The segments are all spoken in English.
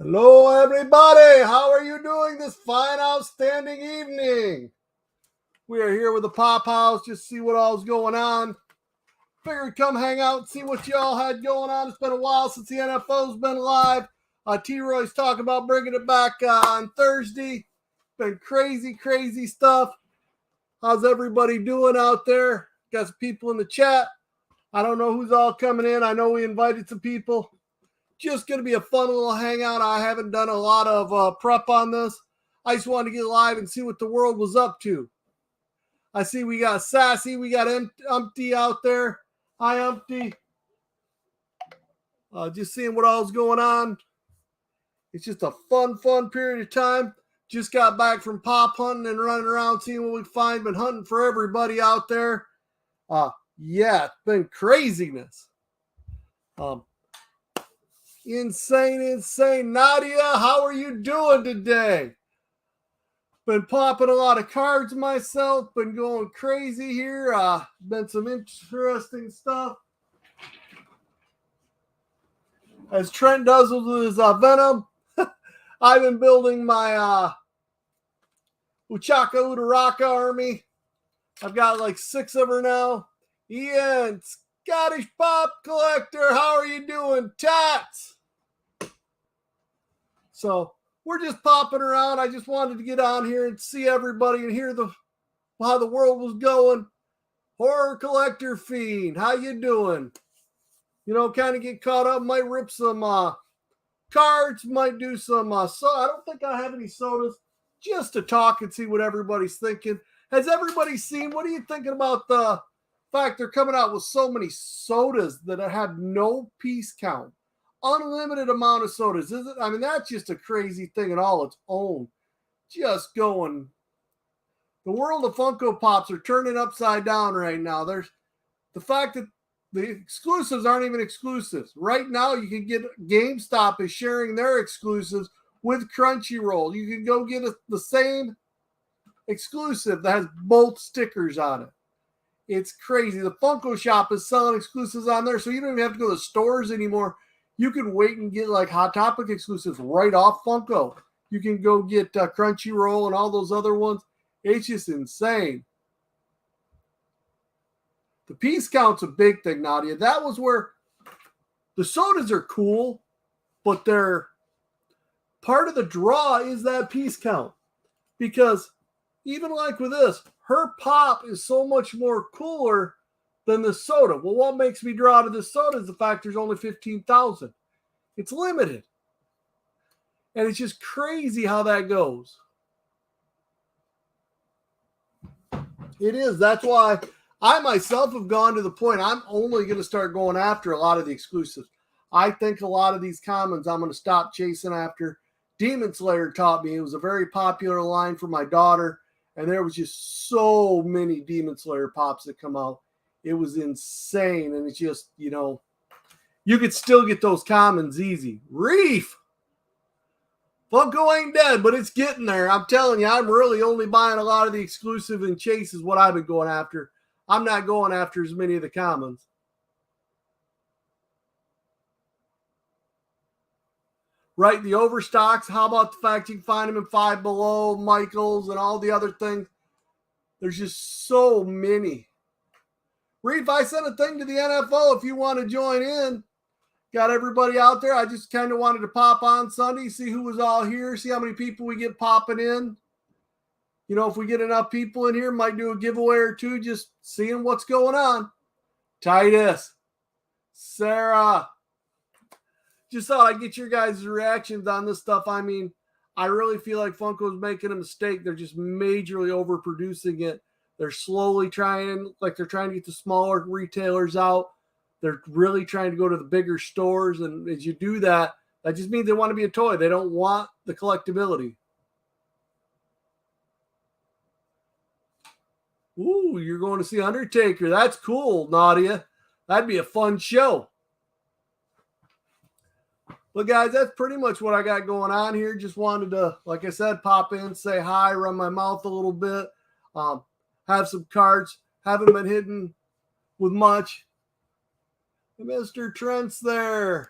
Hello, everybody. How are you doing this fine, outstanding evening? We are here with the Pop House. Just see what all's going on. Figured come hang out and see what y'all had going on. It's been a while since the NFO's been live. T-Roy's talking about bringing it back on Thursday. Been crazy, crazy stuff. How's everybody doing out there? Got some people in the chat. I don't know who's all coming in. I know we invited some people. Just going to be a fun little hangout. I haven't done a lot of prep on this. I just wanted to get live and see what the world was up to. I see we got Sassy. We got Umpty out there. Hi, Umpty. Just seeing what all's going on. It's just a fun period of time. Just got back from pop hunting and running around seeing what we find. Been hunting for everybody out there. Yeah, it's been craziness. Insane. Nadia, how are you doing today? Been popping a lot of cards myself. Been going crazy here. Been some interesting stuff. As Trent does with his Venom, I've been building my Uchaka Udaraka army. I've got like 6 of her now. Ian, Scottish Pop Collector, how are you doing? Tats! So we're just popping around. I just wanted to get on here and see everybody and hear how the world was going. Horror Collector Fiend, how you doing? You know, kind of get caught up. Might rip some cards. Might do some so I don't think I have any sodas. Just to talk and see what everybody's thinking. Has everybody seen? What are you thinking about the fact they're coming out with so many sodas that have no piece count? Unlimited amount of sodas. Is it? I mean, that's just a crazy thing in all its own. Just going. The world of Funko Pops are turning upside down right now. There's the fact that the exclusives aren't even exclusives. Right now, you can get GameStop is sharing their exclusives with Crunchyroll. You can go get the same exclusive that has both stickers on it. It's crazy. The Funko Shop is selling exclusives on there, so you don't even have to go to stores anymore. You can wait and get like Hot Topic exclusives right off Funko. You can go get Crunchyroll and all those other ones. It's just insane. The piece count's a big thing, Nadia. That was where the sodas are cool, but they're part of the draw is that piece count. Because even like with this, her pop is so much more cooler than the soda. Well, what makes me draw to the soda is the fact there's only 15,000. It's limited. And it's just crazy how that goes. It is. That's why I myself have gone to the point I'm only going to start going after a lot of the exclusives. I think a lot of these commons I'm going to stop chasing after. Demon Slayer taught me. It was a very popular line for my daughter. And there was just so many Demon Slayer pops that come out. It was insane. And it's just, you know, you could still get those commons easy. Reef! Funko ain't dead, but it's getting there. I'm telling you, I'm really only buying a lot of the exclusive and chase is what I've been going after. I'm not going after as many of the commons. Right, the overstocks. How about the fact you can find them in Five Below, Michaels, and all the other things? There's just so many. Reef, I sent a thing to the NFO if you want to join in. Got everybody out there. I just kind of wanted to pop on Sunday, see who was all here, see how many people we get popping in. You know, if we get enough people in here, might do a giveaway or two, just seeing what's going on. Titus, Sarah. Just thought I'd get your guys' reactions on this stuff. I mean, I really feel like Funko's making a mistake. They're just majorly overproducing it. They're slowly trying to get the smaller retailers out. They're really trying to go to the bigger stores. And as you do that, that just means they want to be a toy. They don't want the collectability. Ooh, you're going to see Undertaker. That's cool, Nadia. That'd be a fun show. But guys, that's pretty much what I got going on here. Just wanted to, like I said, pop in, say hi, run my mouth a little bit, have some cards. Haven't been hitting with much. Mr. Trent's there.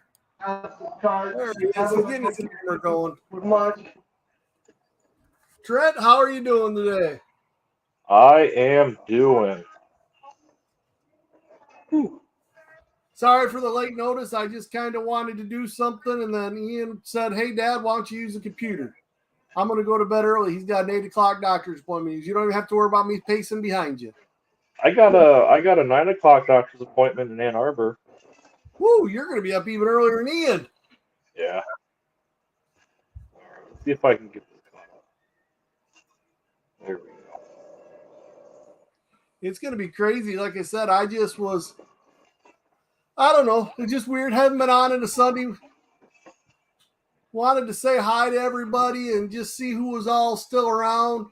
There he is. He's getting his camera going. Trent, how are you doing today? I am doing. Sorry for the late notice. I just kind of wanted to do something, and then Ian said, "Hey, Dad, why don't you use the computer? I'm going to go to bed early. He's got an 8 o'clock doctor's appointment. You don't even have to worry about me pacing behind you." I got a 9 o'clock doctor's appointment in Ann Arbor. Woo, you're going to be up even earlier than Ian. Yeah. Let's see if I can get this caught up. There we go. It's going to be crazy. Like I said, I don't know. It's just weird. Haven't been on in a Sunday. Wanted to say hi to everybody and just see who was all still around.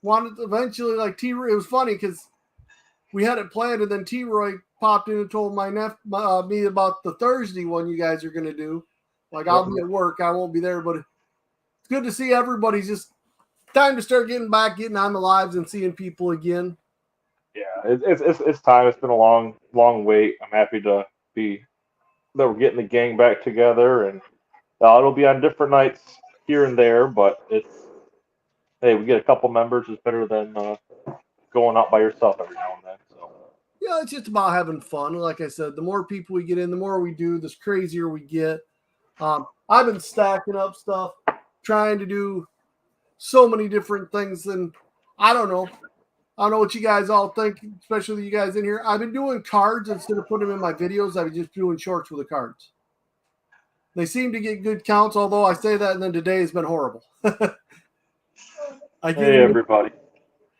Wanted to eventually, like T-Roy, it was funny because we had it planned, and then T-Roy popped in and told me about the Thursday one you guys are going to do. Like, I'll be at work. I won't be there, but it's good to see everybody's just time to start getting on the lives and seeing people again. Yeah, it's time. It's been a long wait. I'm happy to be that we're getting the gang back together, and it'll be on different nights here and there. But hey, we get a couple members. It's better than going out by yourself every now and then. So yeah, it's just about having fun. Like I said, the more people we get in, the more we do, the crazier we get. I've been stacking up stuff, trying to do so many different things, and I don't know what you guys all think, especially you guys in here. I've been doing cards instead of putting them in my videos. I've been just doing shorts with the cards. They seem to get good counts, although I say that, and then today has been horrible. I get everybody.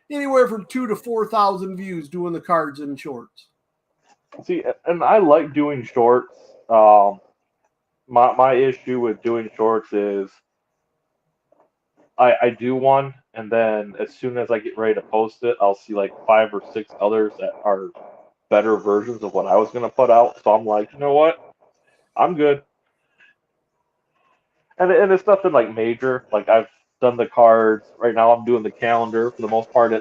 Anywhere from 2,000 to 4,000 views doing the cards and shorts. See, and I like doing shorts. My issue with doing shorts is I do one, and then as soon as I get ready to post it, I'll see like 5 or 6 others that are better versions of what I was going to put out. So I'm like, you know what? I'm good. And it's nothing like major. Like I've done the cards. Right now I'm doing the calendar. For the most part,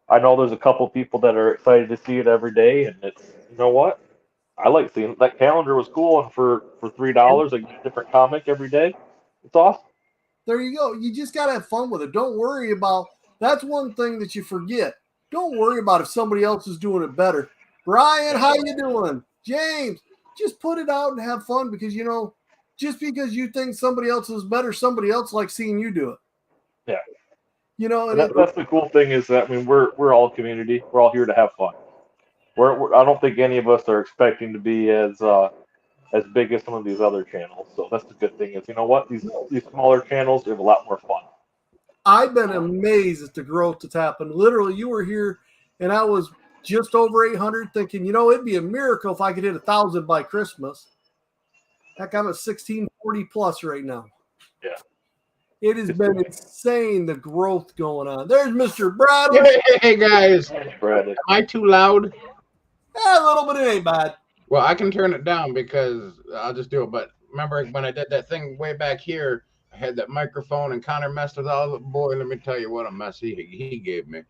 I know there's a couple people that are excited to see it every day, and it's you know what? I like seeing it. That calendar was cool, and for $3, I get a different comic every day. It's awesome. There you go. You just gotta have fun with it. Don't worry about. That's one thing that you forget. Don't worry about if somebody else is doing it better. Brian, how you doing? James, just put it out and have fun because just because you think somebody else is better, somebody else likes seeing you do it. Yeah. And that's the cool thing is that we're all community. We're all here to have fun. I don't think any of us are expecting to be as big as some of these other channels. So that's the good thing is you know what these smaller channels have a lot more fun. I've been amazed at the growth that's happened. Literally, you were here, and I was just over 800, thinking it'd be a miracle if I could hit 1,000 by Christmas. Heck, I'm at 1640 plus right now. Yeah. It has been insane, the growth going on. There's Mr. Bradley. Hey, guys. Bradley. Am I too loud? Yeah, a little bit. It ain't bad. Well, I can turn it down because I'll just do it. But remember when I did that thing way back here, I had that microphone and Connor messed with all of it. Boy, let me tell you what a mess he gave me.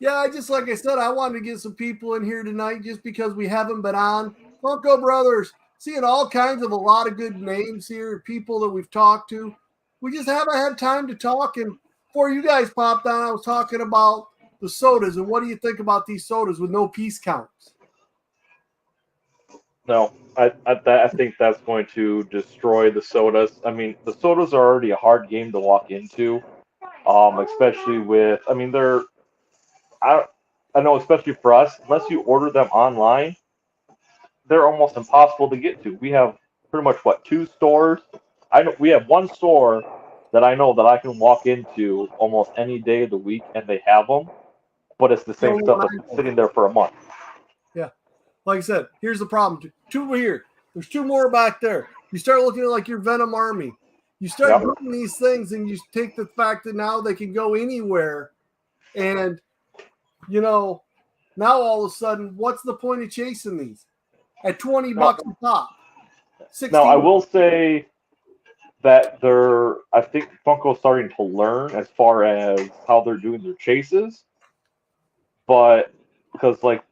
Yeah, like I said, I wanted to get some people in here tonight just because we haven't been on. Funko Brothers, seeing all kinds of a lot of good names here, people that we've talked to. We just haven't had time to talk. And before you guys popped on, I was talking about the sodas. And what do you think about these sodas with no piece counts? No, I think that's going to destroy the sodas. I mean, the sodas are already a hard game to walk into, especially with. I mean, I know, especially for us, unless you order them online, they're almost impossible to get to. We have pretty much 2 stores. We have one store that I know that I can walk into almost any day of the week, and they have them, but it's the same stuff that's been sitting there for a month. Yeah. Like I said, here's the problem. 2 here. There's 2 more back there. You start looking at like your Venom Army. You start doing these things, and you take the fact that now they can go anywhere. And, now all of a sudden, what's the point of chasing these? At $20 a pop. 16. Now, I will say that I think Funko's starting to learn as far as how they're doing their chases. But, because, like,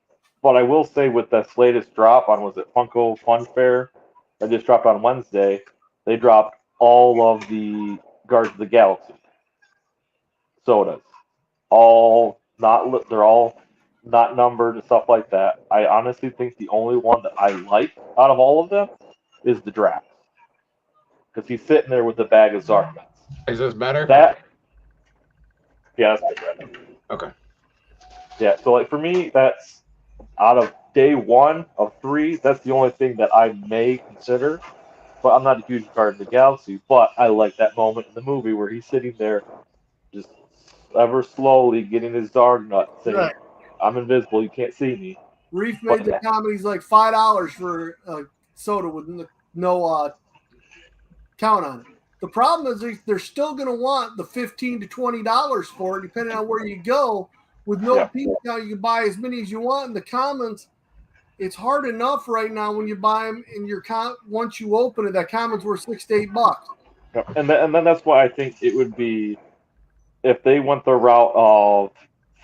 But I will say with this latest drop on, was it Funko Fun Fair that just dropped on Wednesday, they dropped all of the Guardians of the Galaxy sodas. They're all not numbered and stuff like that. I honestly think the only one that I like out of all of them is the Drax. Because he's sitting there with the bag of Zarkmans. Is this better? Yeah, that's good. Okay. Yeah, so like for me, that's out of day one of three, that's the only thing that I may consider. But I'm not a huge Guardian of the Galaxy, but I like that moment in the movie where he's sitting there just ever slowly getting his Zarg nut saying, Right. I'm invisible, you can't see me. Reef made the comedies like $5 for soda with no count on it. The problem is they're still going to want the $15 to $20 for it, depending on where you go. With no piece count, you can buy as many as you want in the commons. It's hard enough right now when you buy them in your once you open it, that common's worth $6 to $8. Yep. And then that's why I think it would be if they went the route of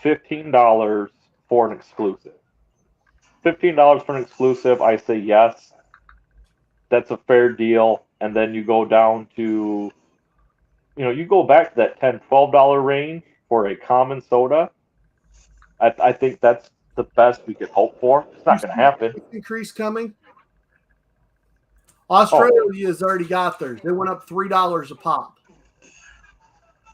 $15 for an exclusive. $15 for an exclusive, I say yes. That's a fair deal. And then you go down to, you go back to that $10, $12 range for a common soda. I think that's the best we could hope for. It's not going to happen. Increase coming. Australia has already got theirs. They went up $3 a pop.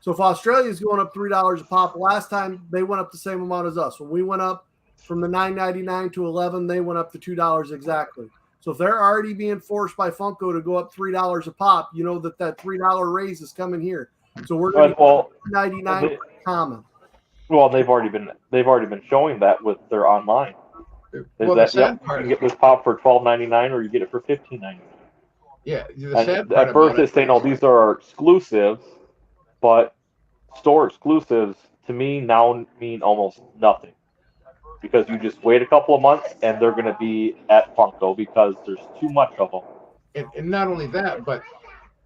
So if Australia is going up $3 a pop, last time they went up the same amount as us. When we went up from the $9.99 to $11, they went up to $2 exactly. So if they're already being forced by Funko to go up $3 a pop, you know that $3 raise is coming here. So we're going to $9.99 common. Well, they've already been showing that with their online. Well, the sad part you can get this pop for $12.99 or you get it for $15.99. Yeah, the sad part at first they say no, these are our exclusives, but store exclusives to me now mean almost nothing because you just wait a couple of months and they're going to be at Funko because there's too much of them. And not only that, but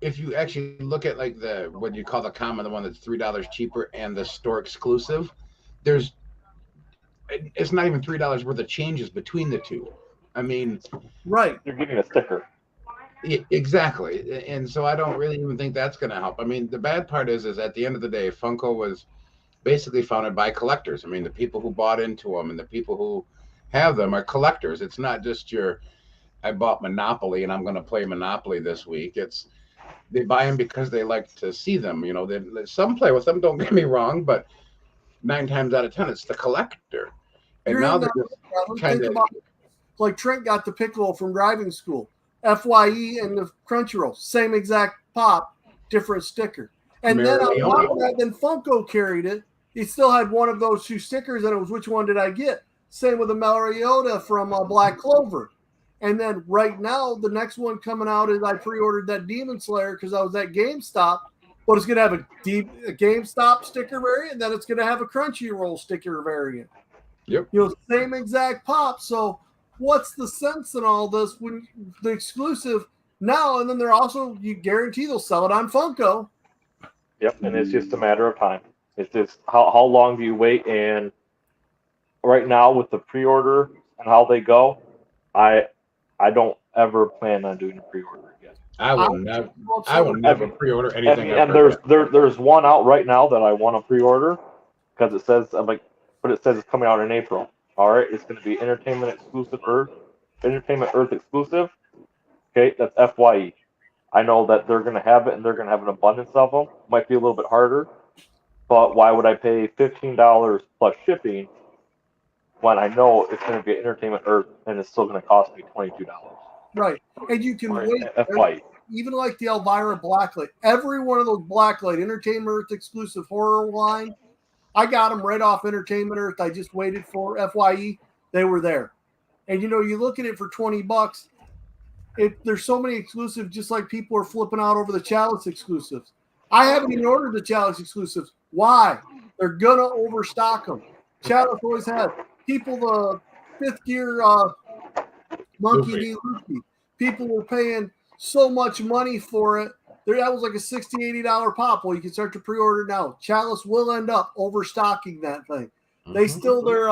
if you actually look at like what you call the common, the one that's $3 cheaper, and the store exclusive, it's not even $3 worth of changes between the two. I mean, right? You're getting a sticker. Exactly, and so I don't really even think that's going to help. I mean, the bad part is at the end of the day, Funko was basically founded by collectors. I mean, the people who bought into them and the people who have them are collectors. It's not just I bought Monopoly and I'm going to play Monopoly this week. They buy them because they like to see them. Some play with them, don't get me wrong, but 9 times out of 10, it's the collector. And now they're just kind of like Trent got the Piccolo from driving school. FYE and the Crunchyroll, same exact pop, different sticker. And then on top of that, then Funko carried it. He still had one of those 2 stickers, and it was which one did I get? Same with the Mariota from Black Clover. And then right now, the next one coming out is I pre-ordered that Demon Slayer because I was at GameStop. But it's going to have a GameStop sticker variant, and then it's going to have a Crunchyroll sticker variant. Yep. Same exact pop. So what's the sense in all this when the exclusive now, and then they're also, you guarantee they'll sell it on Funko. Yep, and it's just a matter of time. It's just how long do you wait? And right now with the pre-order and how they go, I don't ever plan on doing a pre-order again. I will never pre-order anything. And there's one out right now that I want to pre-order because it says it's coming out in April. All right, it's going to be Entertainment Earth exclusive. Okay, that's FYE. I know that they're going to have it and they're going to have an abundance of them. Might be a little bit harder, but why would I pay $15 plus shipping when I know it's going to be Entertainment Earth and it's still going to cost me $22? Right, and you can wait. FYE. Even like the Elvira Blacklight, every one of those Blacklight Entertainment Earth exclusive horror line, I got them right off Entertainment Earth. I just waited for FYE. They were there. And, you look at it for $20. There's so many exclusives, just like people are flipping out over the Chalice exclusives. I haven't even ordered the Chalice exclusives. Why? They're going to overstock them. Chalice always has. People, the 5th gear Monkey D. Luffy, people were paying so much money for it. That was like a $60, $80 pop. Well, you can start to pre-order now. Chalice will end up overstocking that thing. They still their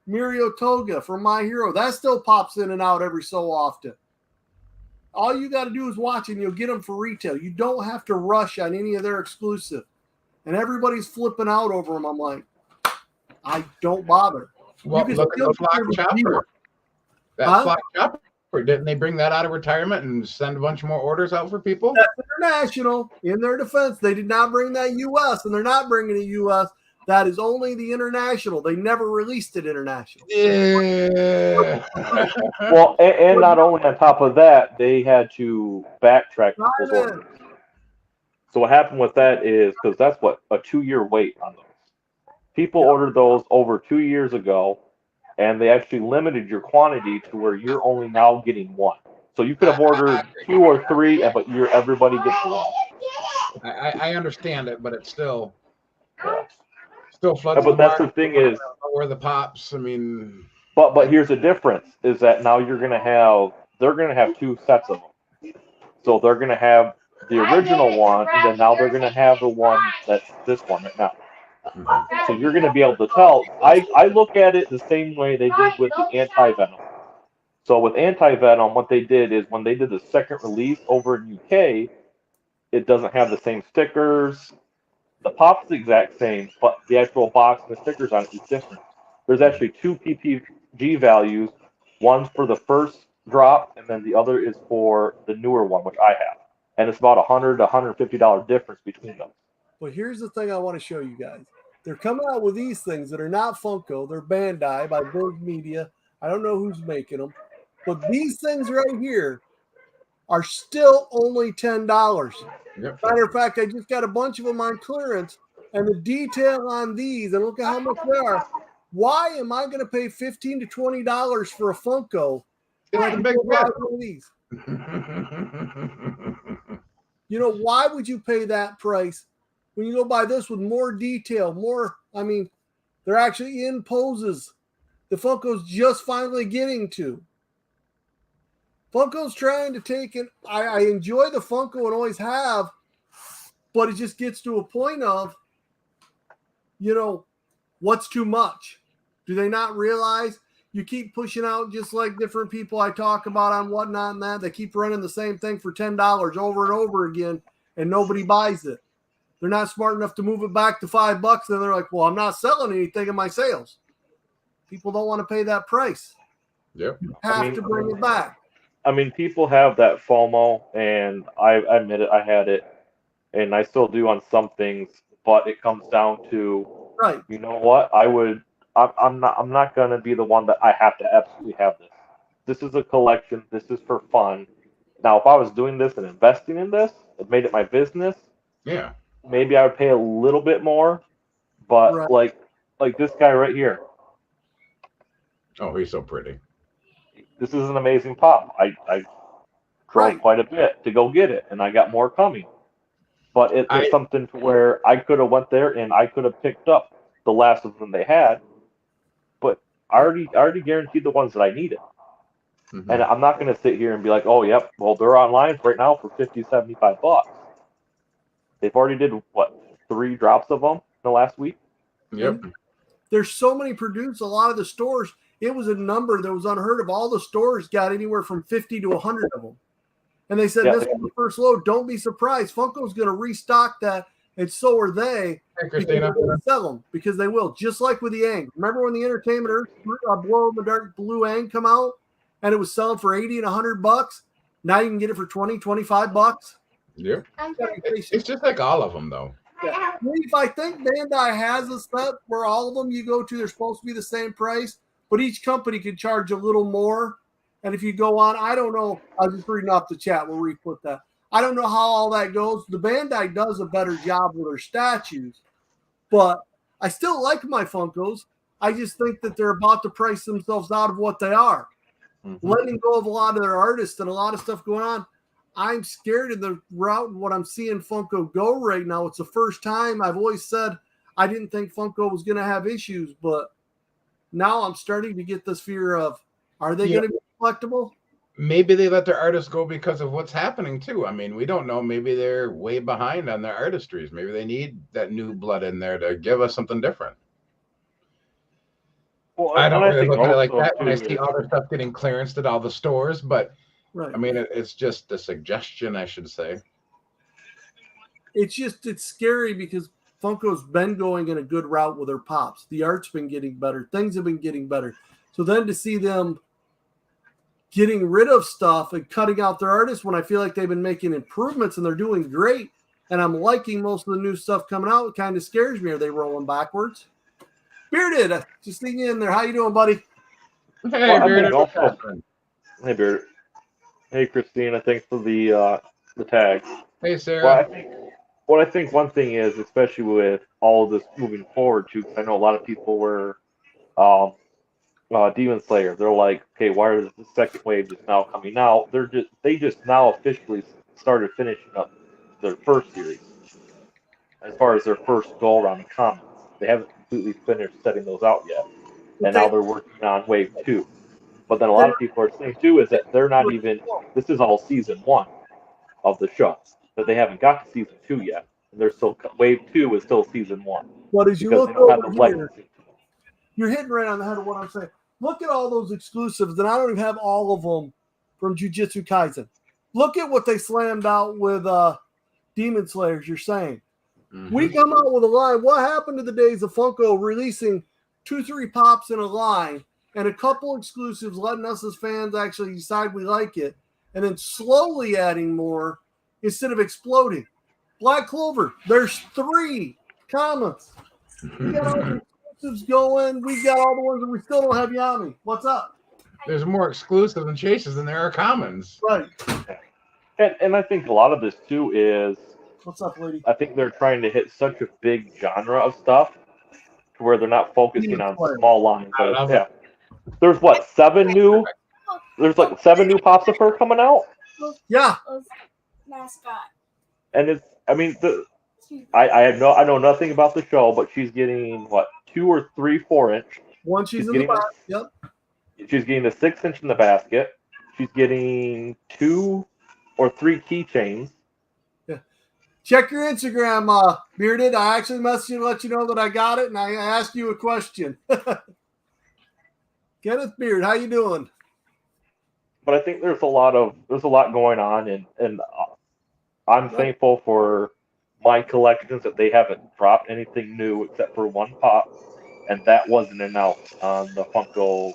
Mirio Toga from My Hero. That still pops in and out every so often. All you got to do is watch and you'll get them for retail. You don't have to rush on any of their exclusive. And everybody's flipping out over them. I'm like, I don't bother. Well, look at the Flock Chopper. That Flock Chopper, didn't they bring that out of retirement and send a bunch more orders out for people? That's international. In their defense, they did not bring that U.S. and they're not bringing it U.S. That is only the international. They never released it international. Yeah. Well, and not only on top of that, they had to backtrack people's orders. So what happened with that is, because that's what, a 2-year wait on those. People ordered those over 2 years ago, and they actually limited your quantity to where you're only now getting one. So you could have ordered 2 or 3, but everybody gets one. I understand it, but it's still floods. Yeah, but that's the thing is, where the pops. I mean, but here's the difference: is that now they're gonna have 2 sets of them. So they're gonna have the original one, and then now they're gonna have the one that's this one right now. So you're gonna be able to tell. I look at it the same way they did with the anti-venom. So with anti-venom, what they did is when they did the second release over in UK, it doesn't have the same stickers. The pop's the exact same, but the actual box and the stickers on it is different. There's actually 2 PPG values. One's for the first drop, and then the other is for the newer one, which I have. And it's about $100 to $150 difference between them. But here's the thing I want to show you guys. They're coming out with these things that are not Funko. They're Bandai by Berg Media. I don't know who's making them. But these things right here are still only $10. Yep. Matter of fact, I just got a bunch of them on clearance, and the detail on these, and look at how much they are. Why am I going to pay $15 to $20 for a Funko when I can buy one of these? You know, why would you pay that price when you go buy this with more detail, more? I mean, they're actually in poses. The Funko's just finally getting to. Funko's trying to take it. I enjoy the Funko and always have, but it just gets to a point of, you know, what's too much? Do they not realize you keep pushing out just like different people I talk about on whatnot and that? They keep running the same thing for $10 over and over again, and nobody buys it. They're not smart enough to move it back to $5, and they're like, well, I'm not selling anything in my sales. People don't want to pay that price. Yep. You have to bring it back. I mean, people have that FOMO, and I admit it, I had it, and I still do on some things, but it comes down to, right. You know what? I'm not gonna be the one that I have to absolutely have this. This is a collection. This is for fun. Now, if I was doing this and investing in this, and made it my business, yeah, maybe I would pay a little bit more. But like this guy right here. Oh, he's so pretty. This is an amazing pop. I drove quite a bit to go get it, and I got more coming. But it's something to where I could have went there and I could have picked up the last of them they had, but I already guaranteed the ones that I needed. Mm-hmm. And I'm not going to sit here and be like, oh, yep, well, they're online right now for $50, $75. They've already did, 3 drops of them in the last week? Yep. And there's so many produced. A lot of the stores, it was a number that was unheard of. All the stores got anywhere from 50 to 100 of them. And they said, this is the first load. Don't be surprised. Funko's going to restock that, and so are they. Hey, Christina. Sell them because they will. Just like with the Ang. Remember when the Entertainment Earth Blow in the Dark Blue Ang come out, and it was selling for $80 and $100? Now you can get it for $20, $25. Yep. It's just like all of them, though. Yeah. If I think Bandai has a set where all of them you go to, they're supposed to be the same price, but each company can charge a little more. And if you go on, I don't know. I was just reading off the chat where we put that. I don't know how all that goes. The Bandai does a better job with their statues, but I still like my Funkos. I just think that they're about to price themselves out of what they are. Mm-hmm. Letting go of a lot of their artists and a lot of stuff going on. I'm scared of the route and what I'm seeing Funko go right now. It's the first time. I've always said I didn't think Funko was going to have issues, but now I'm starting to get this fear of, are they going to be collectible? Maybe they let their artists go because of what's happening too. I mean, we don't know. Maybe they're way behind on their artistries. Maybe they need that new blood in there to give us something different. Well, I don't and I really think look at it like also that when I too see is, other stuff getting clearanced at all the stores, but Right. I mean, it's just a suggestion, I should say. It's scary because Funko's been going in a good route with their pops. The art's been getting better. Things have been getting better. So then to see them getting rid of stuff and cutting out their artists when I feel like they've been making improvements and they're doing great, and I'm liking most of the new stuff coming out, it kind of scares me. Are they rolling backwards? Bearded, just seeing you in there. How you doing, buddy? Hey, well, I Bearded, think what's also, happening? hey, Beard, hey, Christina, thanks for the tag. Hey, Well, Sarah. what I think one thing is, especially with all of this moving forward too, 'cause I know a lot of people were um, Demon Slayer. They're like, okay, why is the second wave just now coming out? They just now officially started finishing up their first series as far as their first go around in comics. They haven't completely finished setting those out yet, But and now they're working on wave two. But then a they lot of people are saying too is that they're not even. This is all season one of the show, that they haven't got to season two yet. And they're still wave two is still season one But as you because they look don't have over the here, legacy. you're hitting right on the head of what I'm saying. Look at all those exclusives, and I don't even have all of them from Jujutsu Kaisen. Look at what they slammed out with Demon Slayers. You're saying we come out with a line. What happened to the days of Funko releasing 2-3 pops in a line and a couple exclusives, letting us as fans actually decide we like it, and then slowly adding more instead of exploding? Black Clover, there's 3 comics. We got all the exclusives going. We got all the ones that we still don't have Yami. What's up? There's more exclusives and chases than there are commons. Right. And I think a lot of this too is What's up, lady? I think they're trying to hit such a big genre of stuff to where they're not focusing on small lines. I love Yeah. There's what, 7 new? There's like 7 new pops of her coming out, Yeah. Mascot. and it's. I mean, I know nothing about the show, but she's getting what, 2 or 3 4-inch. One she's in the back. Yep. She's getting a 6-inch in the basket. She's getting 2 or 3 keychains. Yeah. Check your Instagram, Bearded. I actually messaged you to let you know that I got it, and I asked you a question. Kenneth Beard, how you doing? But I think there's a lot going on, and I'm thankful for my collections that they haven't dropped anything new except for one pop, and that wasn't announced on the Funko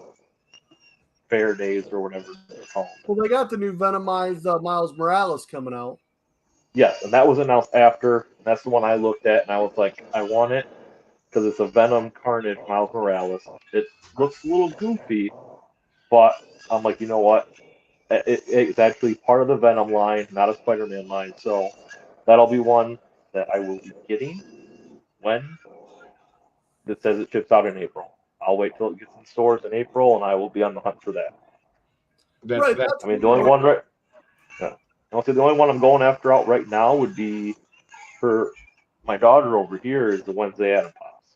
Fair Days or whatever they're called. Well, they got the new Venomized Miles Morales coming out. Yes, and that was announced after. And that's the one I looked at, and I was like, I want it because it's a Venom Carnage Miles Morales. It looks a little goofy, but I'm like, you know what? It's actually part of the Venom line, not a Spider-Man line. So that'll be one that I will be getting when it says it ships out in April. I'll wait till it gets in stores in April, and I will be on the hunt for that. Right. I mean, the only one I'll say the only one I'm going after out right now would be for my daughter over here is the Wednesday Adam Pops.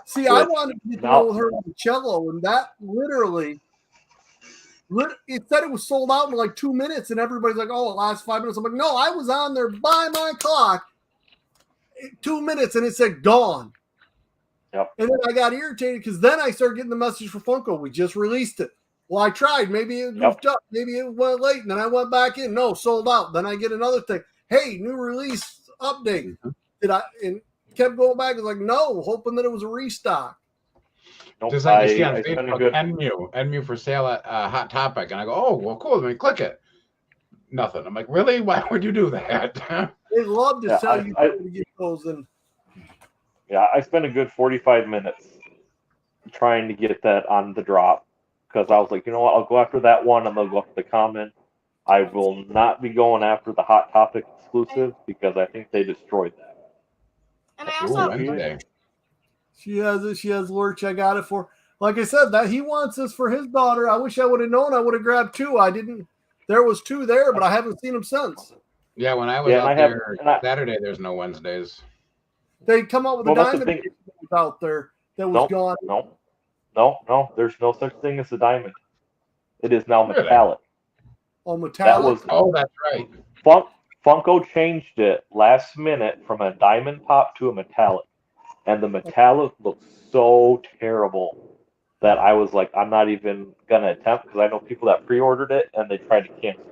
See, I wanted to go with her on the cello, and that literally, it said it was sold out in like 2 minutes, and everybody's like, oh, it lasts 5 minutes. I'm like, no, I was on there by my clock 2 minutes, and it said gone. Yep. And then I got irritated because then I started getting the message for Funko. We just released it. Well, I tried. Maybe it goofed up. Maybe it went late. And then I went back in. No, sold out. Then I get another thing. Hey, new release update. And kept going back. It's like, no, hoping that it was a restock. Nope, Just like you see on Facebook, Enmu for sale at Hot Topic. And I go, oh, well, cool. Let me click it. Nothing. I'm like, really? Why would you do that? They love to sell you to get those in. Yeah, I spent a good 45 minutes trying to get that on the drop because I was like, you know what, I'll go after that one and they'll go after the comment. I will not be going after the Hot Topic exclusive because I think they destroyed that. And I also Wednesday. She has it. She has Lurch. I got it for. Like I said, that he wants this for his daughter. I wish I would have known. I would have grabbed 2. I didn't. There was 2 there, but I haven't seen them since. Yeah, when I was out there Saturday, there's no Wednesdays. They come out with a diamond that was out there that was gone. No. There's no such thing as a diamond. It is now metallic. Oh, metallic. That's right. Funko changed it last minute from a diamond pop to a metallic, and the metallic looks so terrible that I was like, I'm not even gonna attempt because I know people that pre-ordered it and they tried to cancel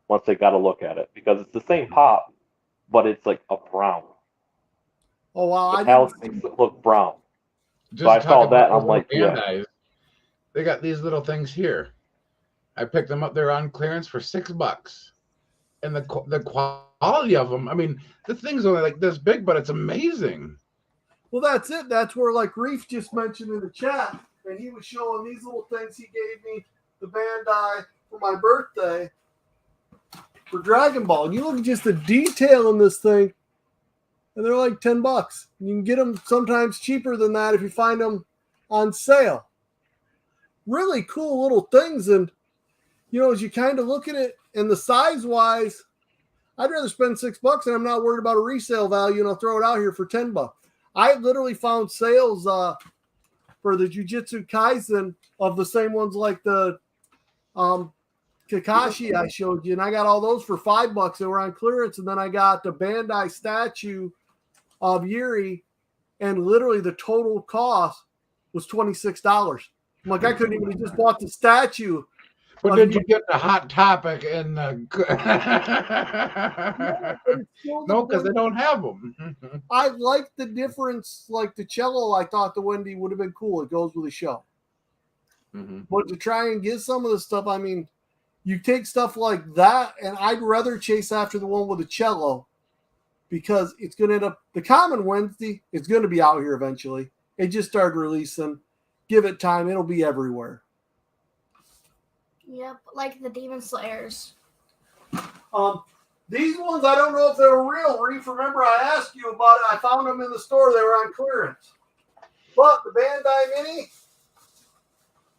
once they got a look at it because it's the same pop, but it's like a brown. Oh wow, I Metallic didn't. makes it look brown. Just So I talk saw about that. those I'm little like, yeah. Bandais. They got these little things here. I picked them up. They're on clearance for $6, and the quality of them. I mean, the thing's only like this big, but it's amazing. Well, that's it. That's where like Reef just mentioned in the chat, and he was showing these little things he gave me the Bandai for my birthday for Dragon Ball. And you look at just the detail in this thing, and they're like $10. You can get them sometimes cheaper than that if you find them on sale. Really cool little things, and you know, as you kind of look at it, and the size wise, I'd rather spend $6 and I'm not worried about a resale value, and I'll throw it out here for $10. I literally found sales for the Jujutsu Kaisen of the same ones like the Kakashi I showed you, and I got all those for $5. They were on clearance, and then I got the Bandai statue of Yuri, and literally the total cost was $26. I'm like, I couldn't even have just bought the statue. But did you get the Hot Topic and No, the? but it's still the No, because they point. don't have them. I like the difference. Like the cello, I thought the Wendy would have been cool. It goes with the show. But to try and get some of the stuff, I mean, you take stuff like that, and I'd rather chase after the one with the cello because it's going to end up the common Wednesday. It's going to be out here eventually. It just started releasing. Give it time; it'll be everywhere. Yep, like the Demon Slayers. These ones, I don't know if they were real. Reef, remember I asked you about it. I found them in the store. They were on clearance. But the Bandai Mini.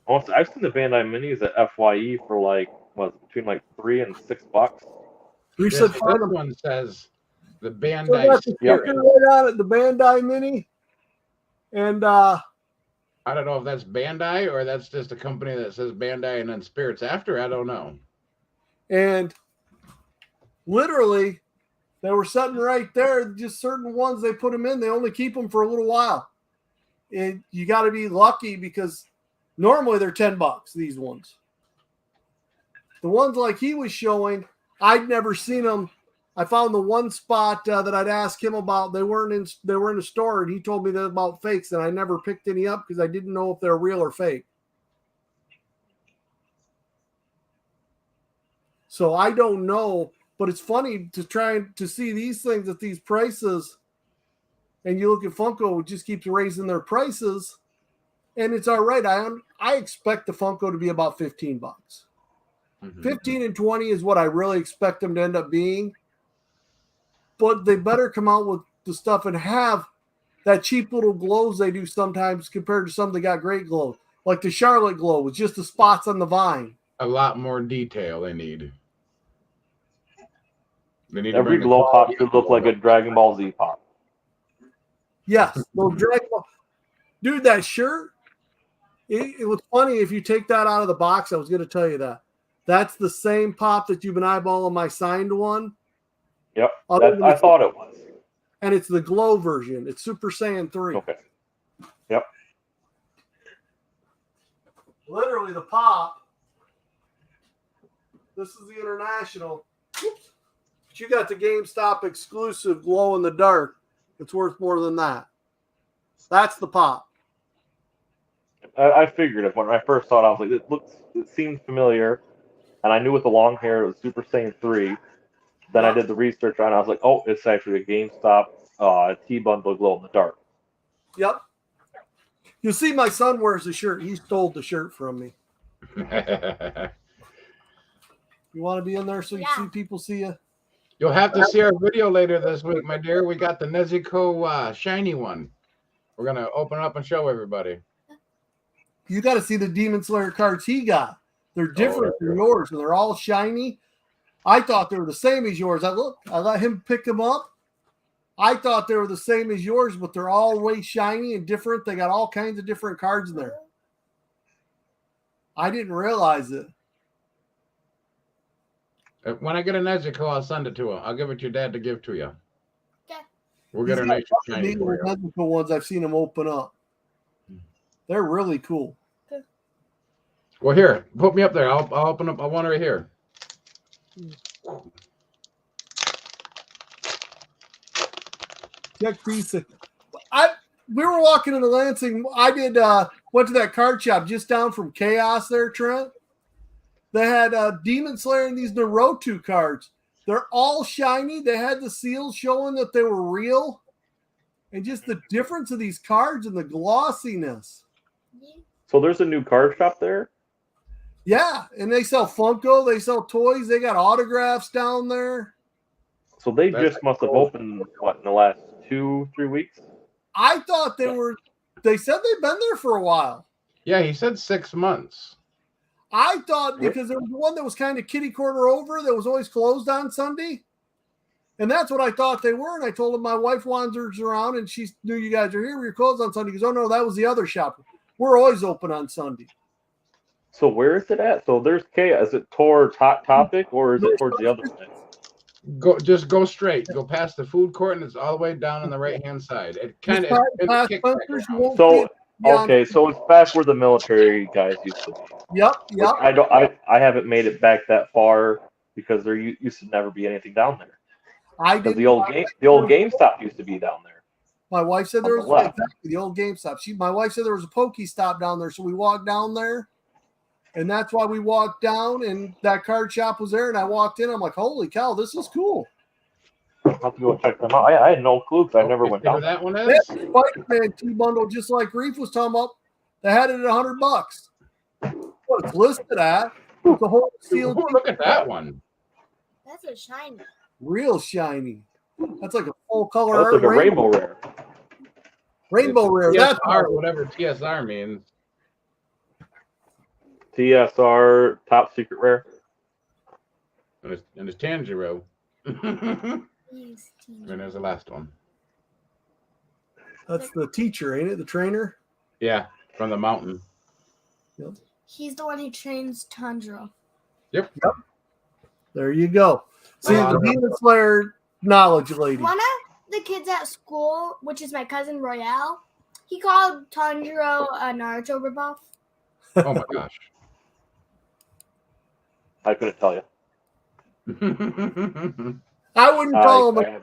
Also, I've seen the Bandai Minis at FYE for like between like $3 and $6. Reef This said find them. one says the So Bandai that's the Spirit. sticker right on it, the Bandai Mini. And I don't know if that's Bandai or that's just a company that says Bandai and then Spirits after. I don't know. And literally, they were sitting right there. Just certain ones they put them in. They only keep them for a little while. And you got to be lucky because normally they're $10. These ones, the ones like he was showing, I'd never seen them. I found the one spot that I'd asked him about. They were in a store, and he told me that about fakes, and I never picked any up because I didn't know if they're real or fake. So I don't know, but it's funny to try to see these things at these prices, and you look at Funko, it just keeps raising their prices, and it's all right. I expect the Funko to be about $15. 15 and 20 is what I really expect them to end up being. But they better come out with the stuff and have that cheap little glows they do sometimes compared to some that got great glows. Like the Charlotte glow with just the spots on the vine. A lot more detail they need. Every glow pop should look like a Dragon Ball Z pop. Yes. Little Dragon Ball. Dude, that shirt, it was funny if you take that out of the box. I was going to tell you that. That's the same pop that you've been eyeballing my signed one. Yep, I thought it was. And it's the glow version. It's Super Saiyan 3. Okay. Yep. Literally the pop. This is the international. Oops. But you got the GameStop exclusive glow in the dark. It's worth more than that. That's the pop. I figured it when I first saw it. I was like, it seemed familiar, and I knew with the long hair it was Super Saiyan 3. Then I did the research on it. I was like, oh, it's actually a GameStop T-bundle glow in the dark. Yep. You see my son wears the shirt. He stole the shirt from me. You want to be in there so you see people see you? You'll have to see our video later this week, my dear. We got the Nezuko shiny one. We're going to open up and show everybody. You got to see the Demon Slayer cards he got. They're different than yours, and they're all shiny. I thought they were the I let him pick them up. I thought they were the same as yours, but they're all way shiny and different. They got all kinds of different cards in there. I didn't realize it. When I get a Nezuko, I'll send it to him. I'll give it to your dad to give to you. Okay. We'll get a nice shiny for you. Nezuko ones I've seen them open up. They're really cool. Well, here, put me up there. I'll open up. I want right here. Check these. We were walking into Lansing. I did went to that card shop just down from Chaos there, Trent. They had Demon Slayer and these Naruto cards. They're all shiny. They had the seals showing that they were real. And just the difference of these cards and the glossiness. So there's a new card shop there. Yeah, and they sell Funko. They sell toys. They got autographs down there. So they just must have opened what in the last 2-3 weeks. I thought they were. They said they've been there for a while. Yeah, he said 6 months. I thought because there was one that was kind of kitty corner over that was always closed on Sunday. And that's what I thought they were. And I told him my wife wanders around and she knew you guys are here. We're closed on Sunday. He goes, oh, no, that was the other shop. We're always open on Sunday. So where is it at? So there's Chaos. Is it towards Hot Topic or is it towards the other side? Just go straight. Go past the food court and it's all the way down on the right-hand side. It kind of So okay, so it's back where the military guys used to be. Yep. I haven't made it back that far because there used to never be anything down there. Because the old GameStop used to be down there. My wife said there was the old GameStop. My wife said there was a Pokestop down there, so we walked down there, and that's why we walked down. And that card shop was there, and I walked in. I'm like, holy cow, this is cool. I'll have to go check them out. I had no clue because I never went down. That one is Spider-Man T-bundle, just like Reef was talking about. They had it at $100. What it's listed at? It's a whole sealed. Look at that one. That's a shiny. Real shiny. That's like a full color. That's like a rainbow rare. Rainbow rare. TSR, that's whatever TSR means. TSR, top secret rare. And it's Tanjiro. And there's the last one. That's the teacher, ain't it? The trainer? Yeah, from the mountain. Yep. He's the one who trains Tanjiro. Yep. There you go. See, the Demon Slayer knowledge lady. One of the kids at school, which is my cousin Royale, he called Tanjiro a Naruto ripoff. Oh my gosh. I couldn't tell you. I wouldn't call him.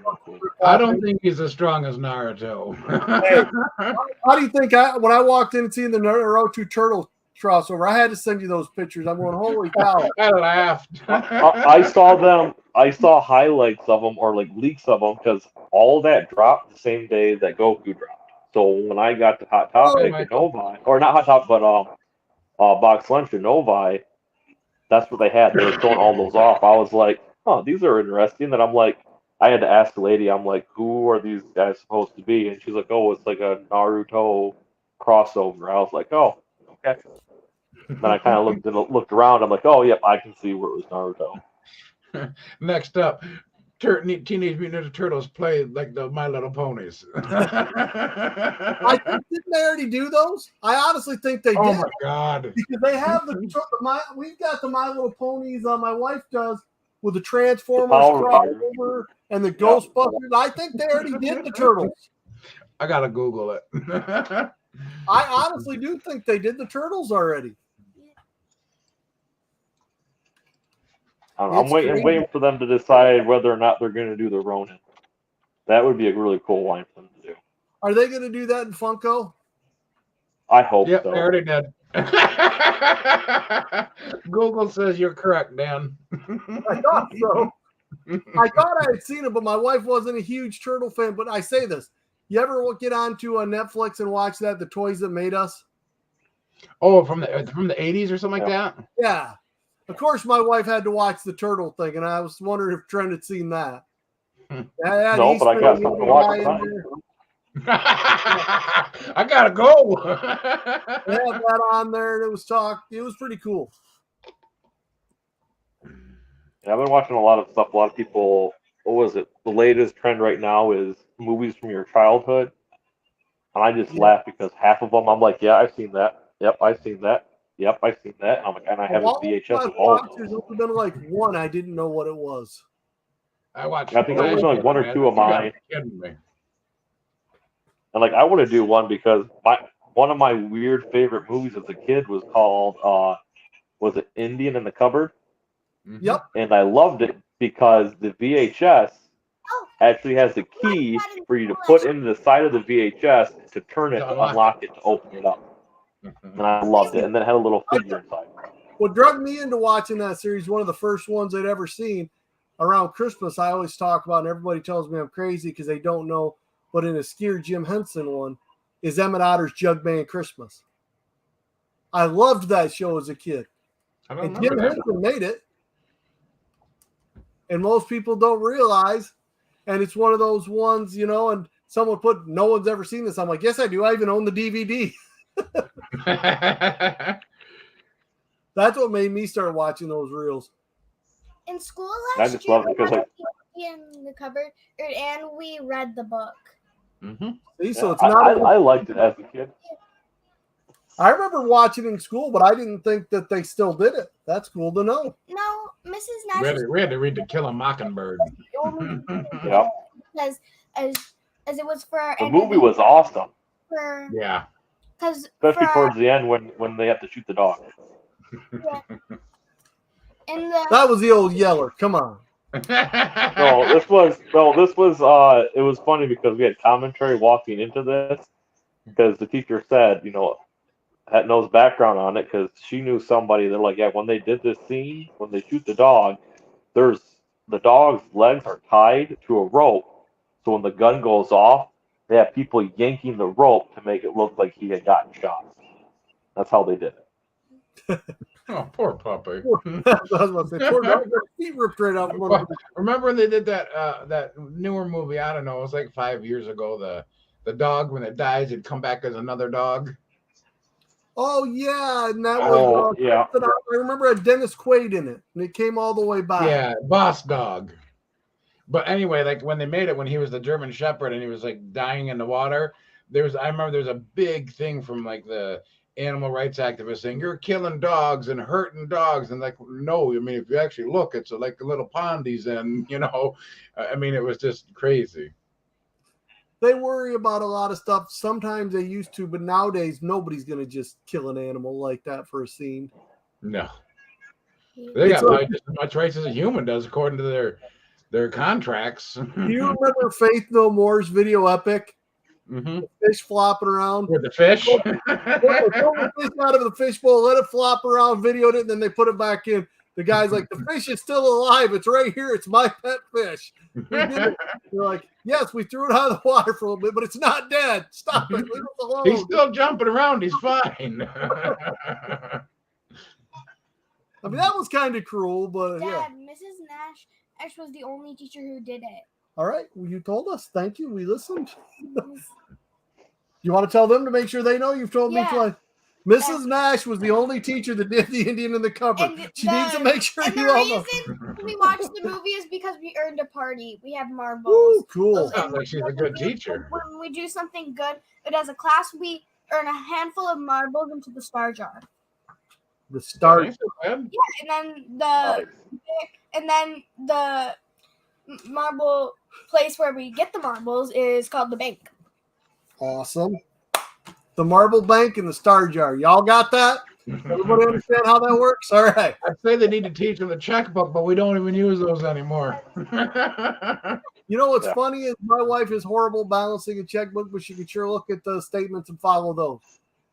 I don't think he's as strong as Naruto. How do you think when I walked in and seen the Naruto Turtle crossover, I had to send you those pictures. I'm going, holy cow. I laughed. I saw them. I saw highlights of them or like leaks of them because all that dropped the same day that Goku dropped. So when I got to Hot Topic and Novi, or not Hot Topic, but Box Lunch and Novi, that's what they had. They were showing all those off. I was like, oh, these are interesting. And I'm like, I had to ask the lady, I'm like, who are these guys supposed to be? And she's like, oh, it's like a Naruto crossover. I was like, oh, okay. Then I kind of looked around. I'm like, oh, yep, I can see where it was Naruto. Next up, Teenage Mutant Ninja Turtles play like the My Little Ponies. I think, didn't they already do those? I honestly think they did. Oh my god! Because they have we've got the My Little Ponies. My wife does with the Transformers crossover and the Ghostbusters. I think they already did the Turtles. I gotta Google it. I honestly do think they did the Turtles already. I'm waiting for them to decide whether or not they're going to do the Ronin. That would be a really cool line for them to do. Are they going to do that in Funko? I hope so. Yep, they already did. Google says you're correct, Dan. I thought so. I thought I had seen it, but my wife wasn't a huge turtle fan. But I say this: you ever get onto Netflix and watch that, The Toys That Made Us? Oh, from the 80s or something like that? Yeah. Of course, my wife had to watch the turtle thing, and I was wondering if Trent had seen that. No, but I got something to watch. I gotta go. They had that on there, and it was It was pretty cool. Yeah, I've been watching a lot of stuff. A lot of people. What was it? The latest trend right now is movies from your childhood, and I just laugh because half of them I'm like, yeah, I've seen that. Yep, I've seen that. Yep, I've seen that. And I have a VHS of all of them. There's only been like one I didn't know what it was. I watched. I think it was like one or two of mine. Kidding me. And like I want to do one because one of my weird favorite movies as a kid was called was it Indian in the Cupboard? Yep. And I loved it because the VHS Oh, actually has the key for you to put into the side of the VHS to turn it, to unlock it, to open it up. And I loved it. And then it had a little figure inside. What drug me into watching that series, one of the first ones I'd ever seen, around Christmas, I always talk about, and everybody tells me I'm crazy because they don't know, but in a Skier Jim Henson one, is Emmett Otter's Jugman Christmas. I loved that show as a kid. And Jim Henson made it. And most people don't realize. And it's one of those ones, you know, and someone put, no one's ever seen this. I'm like, yes, I do. I even own the DVD. That's what made me start watching those reels. In school I last just year, love it we because had in the cupboard, and we read the book. See, so it's I, not. I liked it as a kid. I remember watching in school, but I didn't think that they still did it. That's cool to know. No, Mrs. Nash We had to read To Kill a Mockingbird. Yeah. Because as it was for The movie was awesome. Yeah. Especially towards the end when they have to shoot the dog. That was the old Yeller. Come on. This was it was funny because we had commentary walking into this because the teacher said, you know, had knows background on it because she knew somebody. They're like, yeah, when they did this scene, when they shoot the dog, the dog's legs are tied to a rope, so when the gun goes off, they have people yanking the rope to make it look like he had gotten shot. That's how they did it. Oh, poor puppy. I was about to say, poor dog, got his feet ripped right out. Remember when they did that newer movie? I don't know. It was like 5 years ago. The dog, when it dies, it'd come back as another dog. Oh yeah, and that was yeah. I remember it had Dennis Quaid in it, and it came all the way back. Yeah, Boss Dog. But anyway, like when they made it, when he was the German Shepherd and he was like dying in the water, I remember there's a big thing from like the animal rights activists saying you're killing dogs and hurting dogs, and like, no, I mean, if you actually look, it's like a little pond he's in, you know. I mean, it was just crazy. They worry about a lot of stuff. Sometimes they used to, but nowadays nobody's gonna just kill an animal like that for a scene. No, they got like just as much rights as a human does according to their contracts. Do you remember Faith No More's video epic? The fish flopping around with the fish. Pull the fish out of the fishbowl, let it flop around, videoed it, and then they put it back in. The guy's like, the fish is still alive. It's right here. It's my pet fish. We did it. They're like, yes, we threw it out of the water for a little bit, but it's not dead. Stop it. Leave it alone. He's still jumping around. He's fine. I mean, that was kind of cruel, but Dad, yeah. Mrs. Nash was the only teacher who did it. All right. Well, you told us. Thank you. We listened. You want to tell them to make sure they know you've told me twice? Mrs. Nash was the only teacher that did the Indian in the Cupboard. She needs to make sure you all know. The reason we watched the movie is because we earned a party. We have marbles. Ooh, cool. Sounds like she's a good teacher. When we do something good, as a class, we earn a handful of marbles into the star jar. The star. Yeah, and then the marble place where we get the marbles is called the bank. Awesome. The marble bank and the star jar. Y'all got that? Everybody understand how that works? All right. I'd say they need to teach them the checkbook, but we don't even use those anymore. You know what's funny is my wife is horrible balancing a checkbook, but she can sure look at the statements and follow those.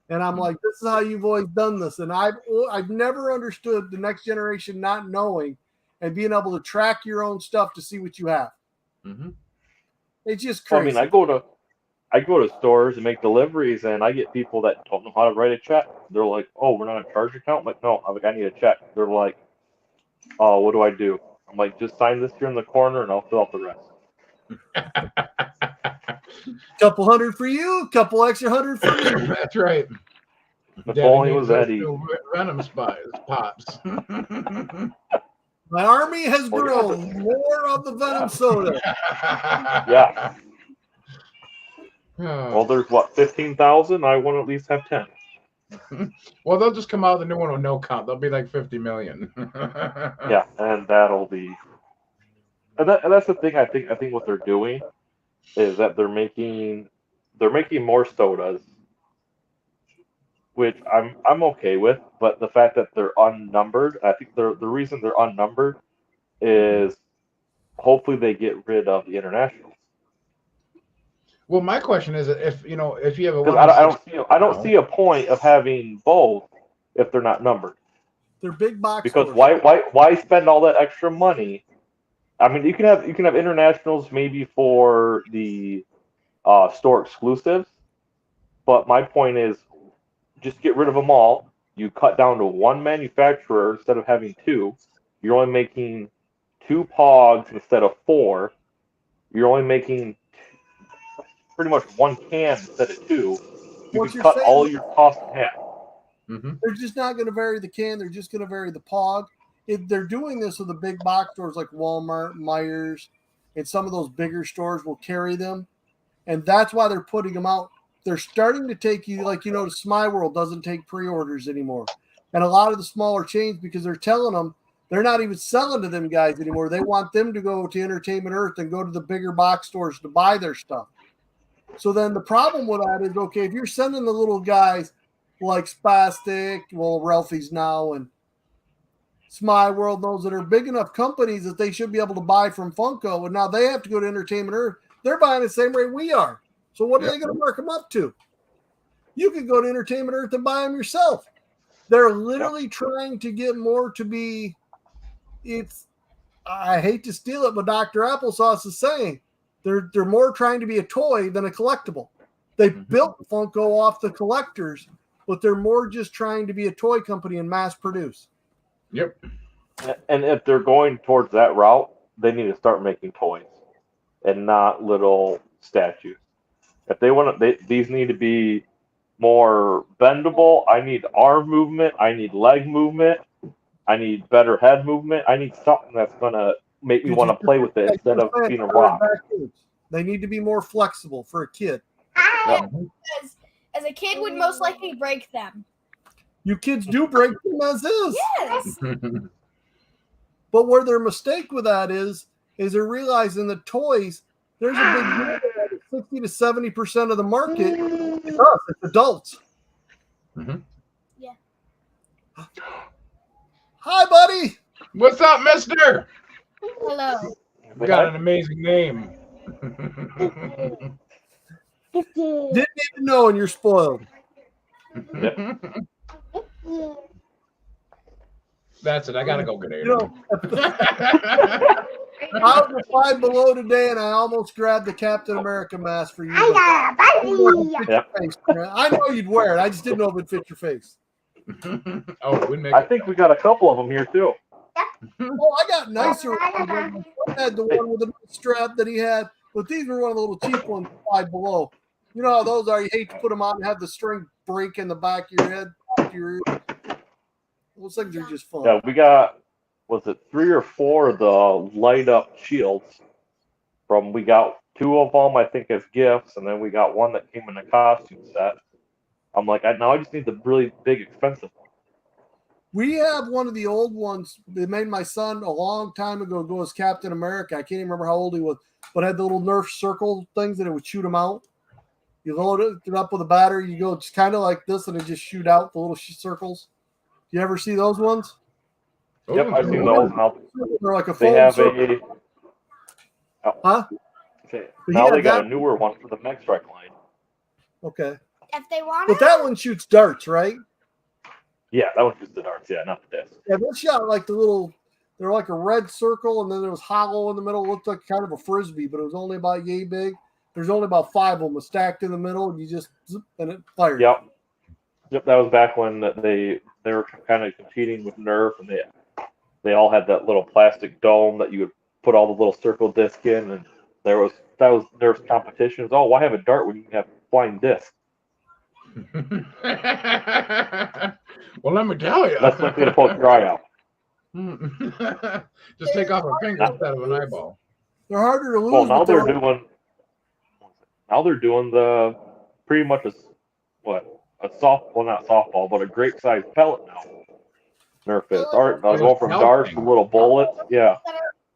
And I'm like, this is how you've always done this. And I've never understood the next generation not knowing and being able to track your own stuff to see what you have. It's just crazy. I mean, I go to stores and make deliveries, and I get people that don't know how to write a check. They're like, "Oh, we're not a charge account." I'm like, no, I need a check. They're like, "Oh, what do I do?" I'm like, "Just sign this here in the corner, and I'll fill out the rest." Couple hundred for you, couple extra $100 for me. That's right. If only it was that easy. Venom pops. My army has grown. More of the venom soda. Yeah. Well, there's 15,000. I want to at least have 10. Well, they'll just come out with a new one with no count. They'll be like 50 million. Yeah, and that'll be. And that's the thing. I think what they're doing is that they're making more sodas which I'm okay with. But the fact that they're unnumbered, I think the reason they're unnumbered is hopefully they get rid of the internationals. Well, my question is, if you know, if you have a Because one I of don't see a point of having both if they're not numbered. They're big box Because stores. why spend all that extra money? I mean, you can have internationals maybe for the store exclusives, but my point is just get rid of them all. You cut down to one manufacturer instead of having two. You're only making two pogs instead of four. You're only making pretty much one can instead of two. You What can you're cut saying, all your costs in half. Mm-hmm. they're just not going to vary the can. They're just going to vary the pog. If they're doing this with the big box stores like Walmart, Myers, and some of those bigger stores will carry them, and that's why they're putting them out. They're starting to take you, like, you know, Smy World doesn't take pre-orders anymore, and a lot of the smaller chains, because they're telling them they're not even selling to them guys anymore. They want them to go to Entertainment Earth and go to the bigger box stores to buy their stuff. So then the problem with that is, okay, if you're sending the little guys like Spastic, well, Ralphie's now, and Smy World, those that are big enough companies that they should be able to buy from Funko, and now they have to go to Entertainment Earth. They're buying the same rate we are. So what are they going to mark them up to? You can go to Entertainment Earth and buy them yourself. They're literally trying to get more to be. It's. I hate to steal it, but Dr. Applesauce is saying they're more trying to be a toy than a collectible. They built Funko off the collectors, but they're more just trying to be a toy company and mass produce. Yep. And if they're going towards that route, they need to start making toys and not little statues. If they want to, these need to be more bendable. I need arm movement. I need leg movement. I need better head movement. I need something that's gonna make me want to play with it instead of being a rock. They need to be more flexible for a kid. Yep. As a kid would most likely break them. You kids do break them as is. Yes. But where their mistake with that is they're realizing that toys, there's a big deal that 60 to 70% of the market is us, it's adults. Mm-hmm. Yeah. Hi, buddy. What's up, mister? Hello. We got an amazing name. Didn't even know, and you're spoiled. That's it. I gotta go get it. You know, I was a Five Below today, and I almost grabbed the Captain America mask for you. Yep. I know you'd wear it. I just didn't know if it fit your face. I think we got a couple of them here too. Oh, I got nicer ones. I had the one with the strap that he had, but these were one of the little cheap ones, Five Below. You know how those are. You hate to put them on and have the string break in the back of your head. Those things are just fun. Yeah, we got, was it 3 or 4 of the light up shields we got 2 of them, I think, as gifts, and then we got one that came in a costume set. I'm like, now I just need the really big, expensive one. We have one of the old ones. They made my son a long time ago go as Captain America. I can't even remember how old he was, but had the little Nerf circle things that it would shoot him out. You load it up with a battery, you go just kind of like this, and it just shoot out the little circles. You ever see those ones? Yep, I've seen those. They're like a they foam have circle. Huh? Okay. Now they got a newer one for the Mech Strike line. Okay. If they want But that one shoots darts, right? Yeah, that one shoots the darts. Yeah, not the disc. Yeah, this shot like the little, they're like a red circle, and then there was hollow in the middle. It looked like kind of a frisbee, but it was only about yay big. There's only about 5 of them stacked in the middle, and you just zip, and it fired. Yep, that was back when they were kind of competing with Nerf, and they all had that little plastic dome that you would put all the little circle disc in, and that was Nerf's competitions. Oh, why have a dart when you can have flying disc? Well, let me tell you. That's likely to poke your eye out. Just take off a finger instead of an eyeball. They're harder to lose. Well, now they're doing the pretty much a softball, not softball, but a great size pellet now. Nerf is. Go from darts to little bullets. Yeah.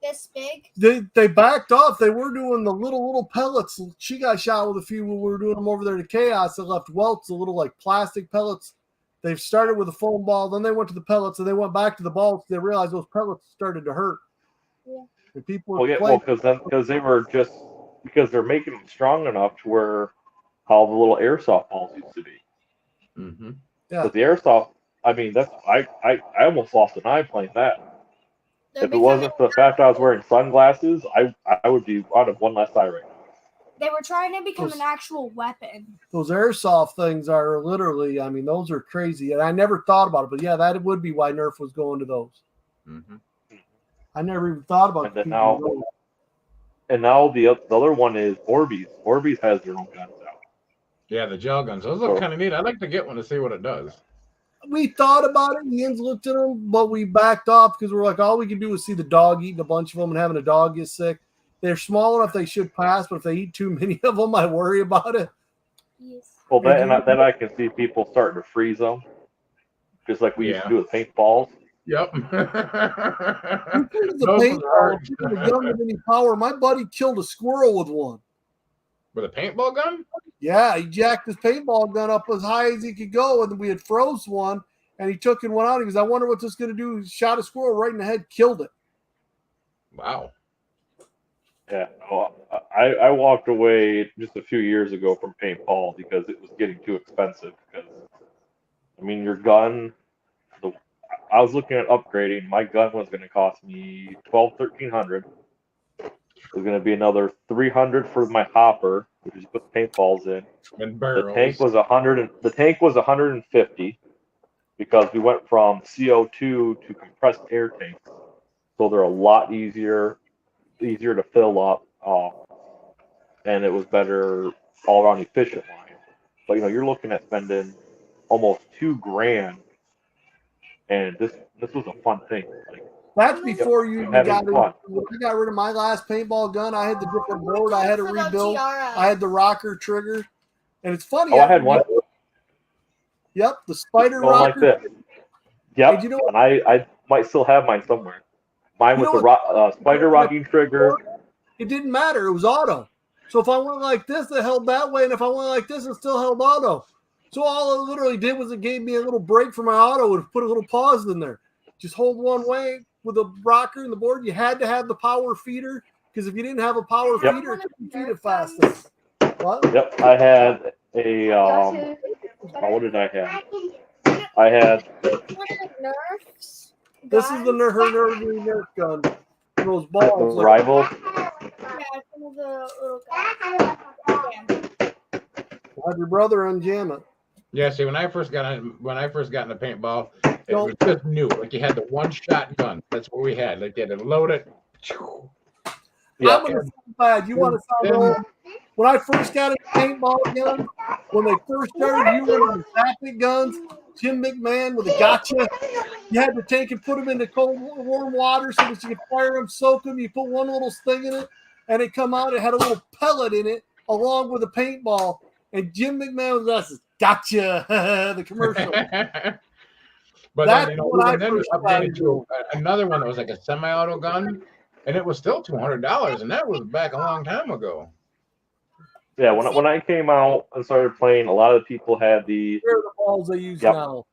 This big. They backed off. They were doing the little pellets. She got shot with a few when we were doing them over there to Chaos. They left welts, the little like plastic pellets They've started with a foam ball, then they went to the pellets, and they went back to the balls. They realized those pellets started to hurt. Yeah. And people were because they were just because they're making them strong enough to where how the little airsoft balls used to be. Mm-hmm. Yeah. But the airsoft, I mean, that's I almost lost an eye playing that. They're If it wasn't for the fact I was wearing sunglasses, I would be out of one less eye right now. They were trying to become an actual weapon. Those airsoft things are literally, I mean, those are crazy. And I never thought about it, but yeah, that would be why Nerf was going to those. Mm-hmm. I never even thought about And now the other one is Orbeez. Orbeez has their own guns out. Yeah, the gel guns. Those look kind of neat. I'd like to get one to see what it does. We thought about it. Ian's looked at them, but we backed off because we're like, all we can do is see the dog eating a bunch of them and having a dog get sick. They're small enough they should pass, but if they eat too many of them, I worry about it. Yes. Well, then I can see people starting to freeze them, just like we used to do with paintballs. Yep. The paintball didn't gun with any power. My buddy killed a squirrel with one. With a paintball gun? Yeah, he jacked his paintball gun up as high as he could go, and we had froze one, and he took and went out. He goes, I wonder what this is going to do. He shot a squirrel right in the head, killed it. Wow. Yeah, well, I walked away just a few years ago from paintball because it was getting too expensive. Because, I mean, your gun, I was looking at upgrading. My gun was going to cost me $1,300. It was going to be another $300 for my hopper, which is put paintballs in. And barrels. The tank was $150 because we went from CO2 to compressed air tanks, so they're a lot easier to fill up, and it was better all around efficient line. But you're looking at spending almost $2,000, and this was a fun thing. That's before you having got fun. When I got rid of my last paintball gun, I had the different board. I had to rebuild. Tiara. I had the rocker trigger, and it's funny. Oh, I had one. Yep, the spider Going like rocker. this. Yep, And you know and I might still have mine somewhere. Mine was the spider rocking trigger. It didn't matter. It was auto. So if I went like this, it held that way. And if I went like this, it still held auto. So all it literally did was it gave me a little break for my auto and put a little pause in there. Just hold one way with a rocker and the board. You had to have the power feeder because if you didn't have a power feeder, it couldn't feed it fast enough. What? Yep, I had a, what did I have? I had... Nerfs. This is the Nerf gun. Those balls. The rival. Yeah, some of the little guys. Have your brother unjam it. Yeah, see, when I first got into paintball, it was just new. Like you had the one-shot gun. That's what we had. Like you had to load it. Yeah. I'm gonna sound bad. You want to sound old? When I first got a paintball gun, when they first started using the plastic guns, Jim McMahon with a gotcha, you had to take and put them into cold, warm water so that you could fire them, soak them. You put one little thing in it, and it come out. It had a little pellet in it along with a paintball. And Jim McMahon was us, gotcha, the commercial. But That's then, what I then first updated to another one that was like a semi-auto gun, and it was still $200, and that was back a long time ago. Yeah, when I came out and started playing, a lot of people had the... They're the balls they use now.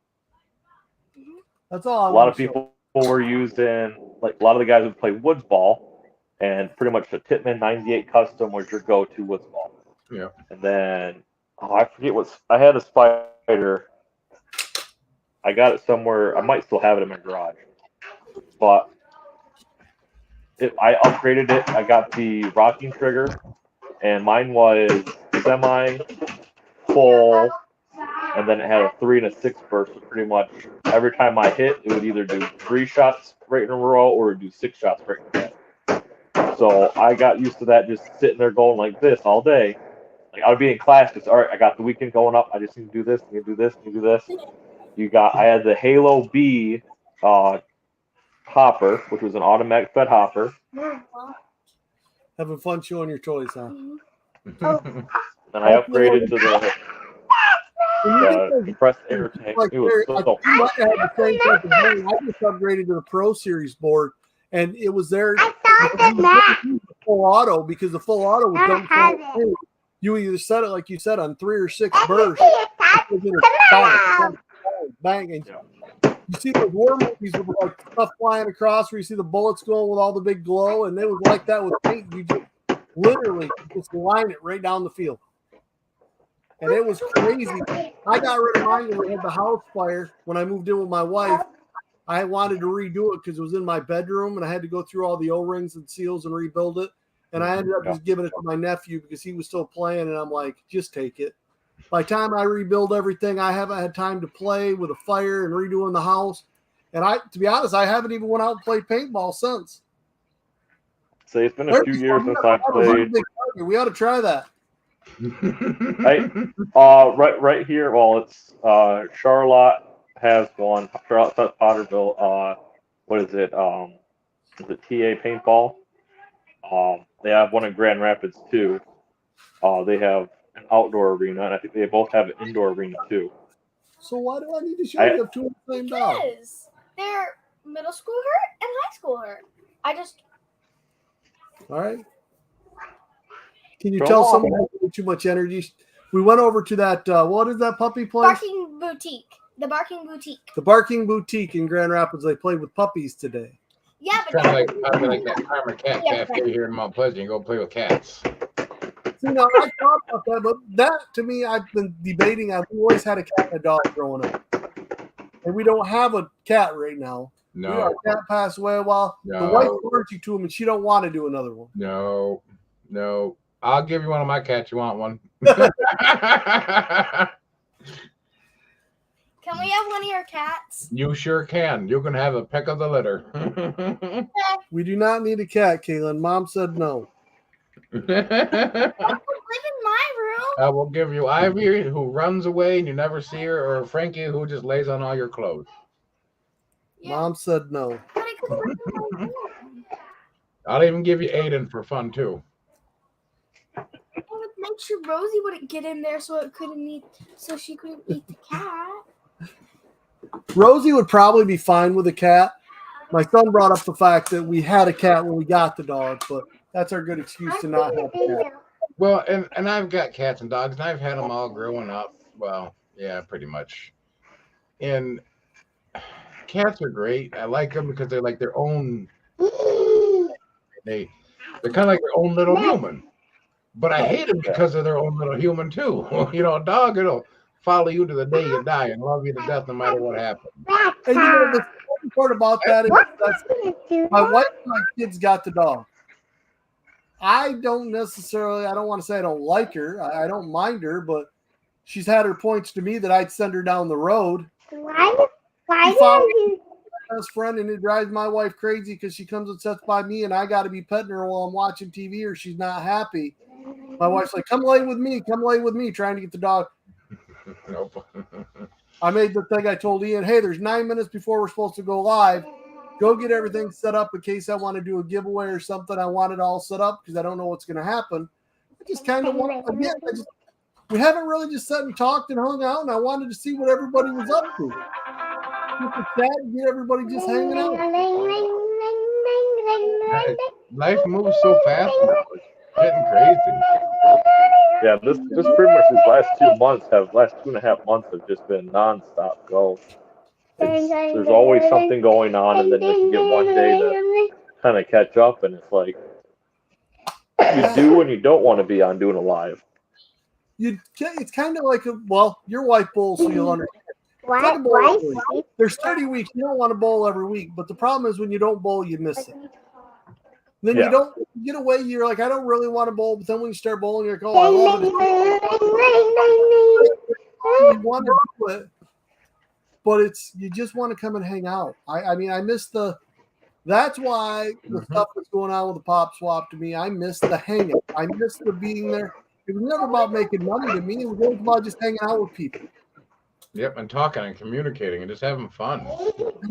That's all. A lot of people were using, like a lot of the guys would play woods ball, and pretty much the Titman 98 Custom was your go-to woods ball. Yeah. And then, I forget I had a Spider. I got it somewhere. I might still have it in my garage. But I upgraded it. I got the rocking trigger, and mine was semi, full, and then it had a 3 and a 6 burst. So pretty much every time I hit, it would either do 3 shots right in a row or do 6 shots right in a row. So I got used to that, just sitting there going like this all day. Like I would be in class, just all right. I got the weekend going up. I just need to do this. Need to do this. Need to do this. I had the Halo B hopper, which was an automatic fed hopper. Having fun showing your toys, huh? And I upgraded to the compressed air tank. Like it was so you might have the same type of thing. I just upgraded to the Pro Series board, and it was there. Full auto because the full auto would dump. You either set it like you said on 3 or 6 bursts. bang, and you see those war movies with like stuff flying across where you see the bullets going with all the big glow, and it was like that with paint. You just literally just line it right down the field. And it was crazy. I got rid of mine when we had the house fire. When I moved in with my wife, I wanted to redo it because it was in my bedroom, and I had to go through all the O-rings and seals and rebuild it. And I ended up just giving it to my nephew because he was still playing, and I'm like, just take it. By the time I rebuild everything, I haven't had time to play with a fire and redoing the house. And to be honest, I haven't even went out and played paintball since. So it's been a few years since I played. We ought to try that. Right here. Well, it's Charlotte has gone. Charlotte Potterville. What is it? Is it TA Paintball? They have one in Grand Rapids too. They have an outdoor arena, and I think they both have an indoor arena too. So why do I need to show you up to the same dog? Because they're middle schooler and high schooler. All right. Can you tell someone has too much energy? We went over to that. What is that puppy place? Barking Boutique. The Barking Boutique. The Barking Boutique in Grand Rapids. They played with puppies today. Yeah, but kind of like that Karma Cat Cafe here in Mount Pleasant. You go play with cats. See, now I thought about that, but that to me, I've been debating. I've always had a cat and a dog growing up, and we don't have a cat right now. No, our cat passed away a while. No. The wife allergic to him, and she don't want to do another one. No. I'll give you one of my cats. You want one? Can we have one of your cats? You sure can. You can have a peck of the litter. We do not need a cat, Kaylin. Mom said no. I live in my room. I will give you Ivy, who runs away and you never see her, or Frankie, who just lays on all your clothes. Yeah. Mom said no. I'll even give you Aiden for fun too. I would make sure Rosie wouldn't get in there so she couldn't eat the cat. Rosie would probably be fine with a cat. My son brought up the fact that we had a cat when we got the dog, but that's our good excuse to not have a cat. Well, and I've got cats and dogs, and I've had them all growing up. Well, yeah, pretty much. And cats are great. I like them because they're like their own. They're kind of like their own little human. But I hate them because of their own little human too. You know, a dog, it'll follow you to the day you die and love you to death no matter what happens. And you know, the funny part about that is my wife and my kids got the dog. I don't want to say I don't like her. I don't mind her, but she's had her points to me that I'd send her down the road. Why Best friend, and it drives my wife crazy because she comes and sits by me and I got to be petting her while I'm watching TV or she's not happy. My wife's like, come lay with me, trying to get the dog. Nope. I made the thing I told Ian, hey, there's 9 minutes before we're supposed to go live. Go get everything set up in case I want to do a giveaway or something. I want it all set up because I don't know what's going to happen. I just kind of want to, we haven't really just sat and talked and hung out, and I wanted to see what everybody was up to. Get everybody just hanging out. Life moves so fast now. It's getting crazy. Yeah, this pretty much these last 2.5 months have just been nonstop go. There's always something going on, and then you get one day to kind of catch up, and it's like you do and you don't want to be on doing a live. It's kind of like your wife bowls, so you'll understand. There's 30 weeks. You don't want to bowl every week, but the problem is when you don't bowl, you miss it. Then you don't get away. You're like, I don't really want to bowl, but then when you start bowling, you're like, oh, I love it. You want to do it, but you just want to come and hang out. I mean, I miss that's why the stuff that's going on with the pop swap to me, I miss the hanging. I miss the being there. It was never about making money to me. It was always about just hanging out with people. Yep, and talking and communicating and just having fun. And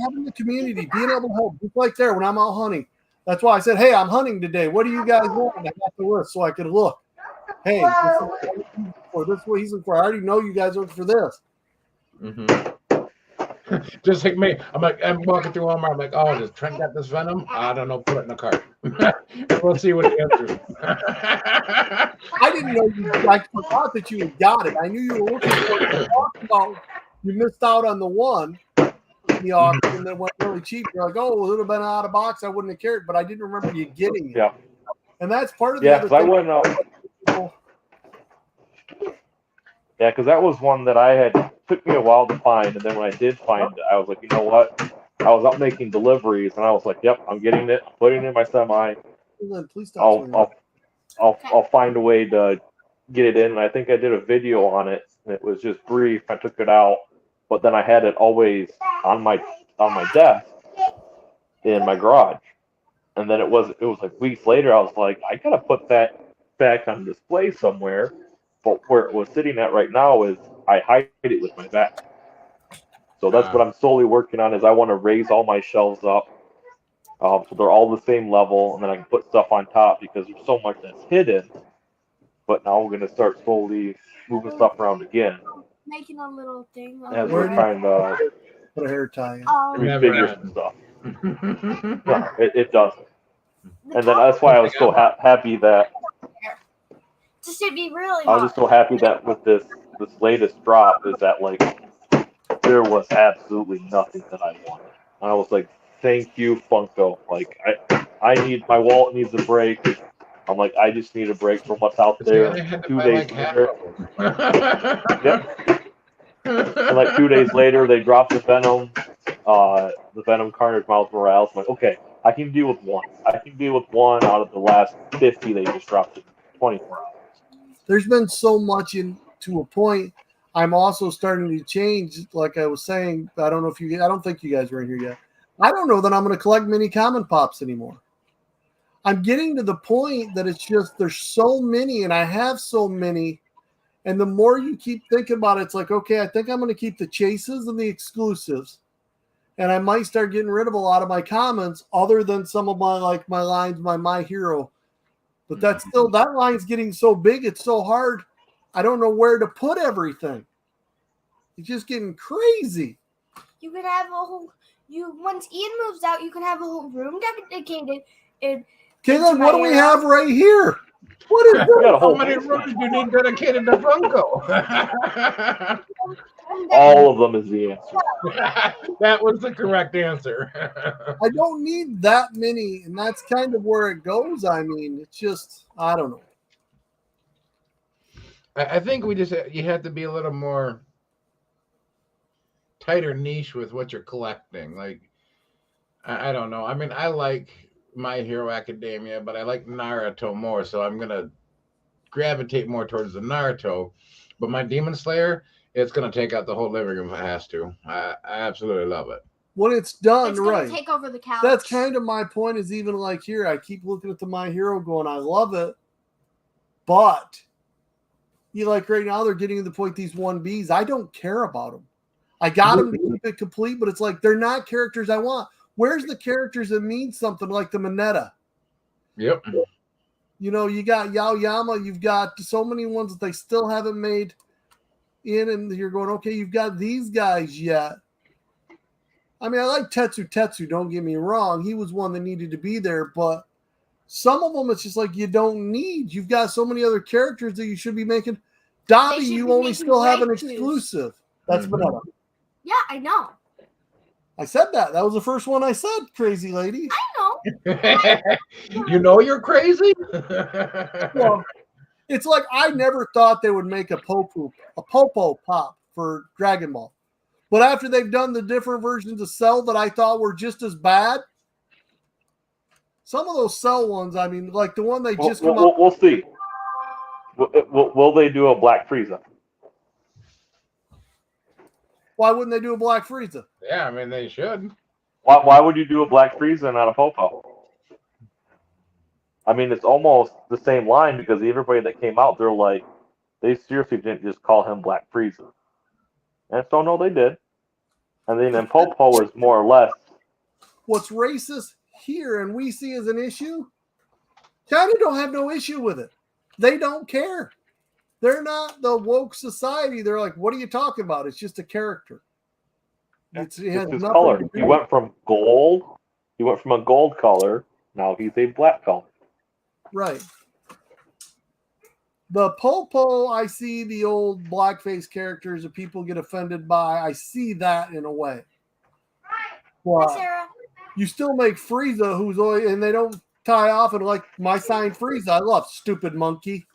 having the community, being able to help. Just like there when I'm out hunting. That's why I said, hey, I'm hunting today. What do you guys want? I got the list so I could look. Hey, this is what he's looking for. I already know you guys are looking for this. Mm-hmm. Just like me. I'm walking through Walmart. I'm like, oh, does Trent got this venom? I don't know. Put it in the cart. We'll see what he answers. I didn't know I thought that you had got it. I knew you were looking for it. you missed out on the one, the auction that went really cheap. You're like, oh, it would have been out of box. I wouldn't have cared, but I didn't remember you getting it. Yeah. And that's part of the Yeah, other because I thing. wouldn't. Yeah, because that was one that I had took me a while to find, and then when I did find it, I was like, you know what? I was out making deliveries, and I was like, yep, I'm getting it, putting it in my semi. Please stop swinging. I'll find a way to get it in. And I think I did a video on it, and it was just brief. I took it out, but then I had it always on my desk in my garage. And then it was like weeks later, I was like, I gotta put that back on display somewhere. But where it was sitting at right now is I hide it with my bag. So that's what I'm slowly working on. Is I want to raise all my shelves up, so they're all the same level, and then I can put stuff on top because there's so much that's hidden. But now we're gonna start slowly moving stuff around again Making a little thing. as we're trying to Put a hair tie in. refigure some stuff. No, it doesn't. And then that's why I was so happy that Just to be really I was just so happy that with this latest drop is that like there was absolutely nothing that I wanted. And I was like, thank you, Funko. Like I need my wallet needs a break. I'm like, I just need a break from what's out there. 2 days later. Yep. And like 2 days later they dropped the Venom Carnage Miles Morales. I'm like, okay, I can deal with one. I can deal with one out of the last 50 they just dropped in 24 hours. There's been so much to a point. I'm also starting to change, like I was saying. I don't think you guys were in here yet. I don't know that I'm going to collect mini common pops anymore. I'm getting to the point that it's just there's so many, and I have so many. And the more you keep thinking about it, it's like, okay, I think I'm going to keep the chases and the exclusives. And I might start getting rid of a lot of my commons other than some of my lines, my hero. But that's still, that line's getting so big, it's so hard. I don't know where to put everything. It's just getting crazy. You could have a whole, once Ian moves out, you can have a whole room dedicated. Caitlin, what do we have right here? What is that? How many rooms do you need dedicated to Funko? All of them is the answer. That was the correct answer. I don't need that many, and that's kind of where it goes. I mean, it's just, I don't know. I think you have to be a little more tighter niche with what you're collecting. Like, I don't know. I mean, I like My Hero Academia, but I like Naruto more, so I'm gonna gravitate more towards the Naruto. But my Demon Slayer, it's gonna take out the whole living room if it has to. I absolutely love it. When it's done, It's right? gonna take over the couch. That's kind of my point. Is even like here, I keep looking at the My Hero, going, I love it, but you like right now they're getting to the point. These 1Bs, I don't care about them. I got them to keep it complete, but it's like they're not characters I want. Where's the characters that mean something like the Mineta? Yep. You know, you got Yaoyama, you've got so many ones that they still haven't made in, and you're going, okay, you've got these guys yet. I mean, I like Tetsu, don't get me wrong. He was one that needed to be there, but some of them it's just like you don't need. You've got so many other characters that you should be making. Dobby, you only still have an exclusive. That's Mineta. Yeah, I know. I said that. That was the first one I said, crazy lady. I know. You know you're crazy? Well, it's like I never thought they would make a Popo pop for Dragon Ball. But after they've done the different versions of Cell that I thought were just as bad, some of those Cell ones, I mean, like the one they just come up. We'll see. Will they do a Black Frieza? Why wouldn't they do a Black Frieza? Yeah, I mean, they should. Why would you do a Black Frieza and not a Popo? I mean, it's almost the same line because everybody that came out, they're like, they seriously didn't just call him Black Frieza. And so, no, they did. And then Popo is more or less. What's racist here and we see as an issue, China don't have no issue with it. They don't care. They're not the woke society. They're like, what are you talking about? It's just a character. It's his color. He went from gold. He went from a gold color. Now he's a black color. Right. The Popo, I see the old blackface characters that people get offended by. I see that in a way. Well, Hi, Sarah. you still make Frieza, who's always, and they don't tie off and like my sign Frieza. I love stupid monkey.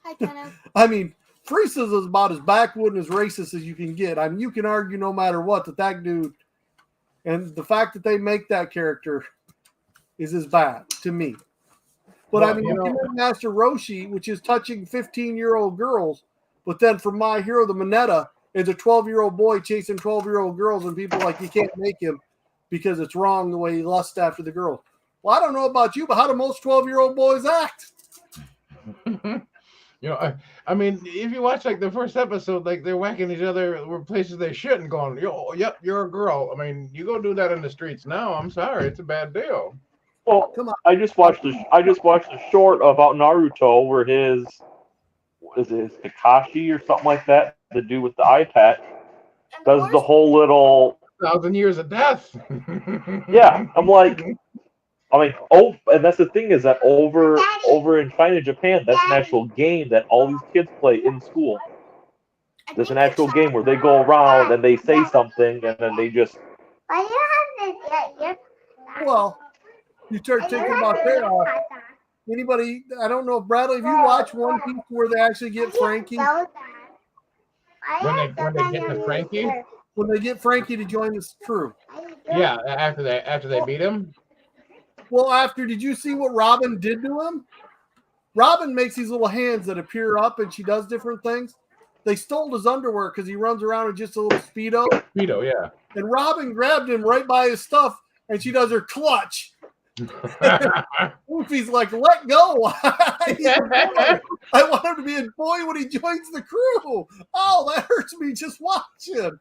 Hi, Kenneth. I mean, Frieza is about as backwood and as racist as you can get. I mean, you can argue no matter what that dude, and the fact that they make that character is as bad to me. But Well, I mean, you can have Master Roshi, which is touching 15-year-old girls, but then for My Hero, the Mineta is a 12-year-old boy chasing 12-year-old girls, and people are like, you can't make him because it's wrong the way he lusts after the girls. Well, I don't know about you, but how do most 12-year-old boys act? I mean, if you watch like the first episode, like they're whacking each other places they shouldn't, going, "Yo, yep, you're a girl." I mean, you go do that in the streets now. I'm sorry, it's a bad deal. Well, Come on. I just watched the short about Naruto where his Kakashi or something like that, the dude with the eye patch, does the whole little 1,000 years of death. yeah. I'm like, and that's the thing is that over in China, Japan, that's an actual game that all these kids play in school. There's an actual game where they go around and they say something and then they just. Well, you start thinking about that. Anybody? I don't know, Bradley. Have you watched One Piece where they actually get Frankie? When they get to Frankie? When they get Frankie to join this crew. Yeah, after they beat him. Well, did you see what Robin did to him? Robin makes these little hands that appear up, and she does different things. They stole his underwear because he runs around in just a little Speedo. Speedo, yeah. And Robin grabbed him right by his stuff, and she does her clutch. Luffy's like, let go. I want him to be a boy when he joins the crew. Oh, that hurts me just watching.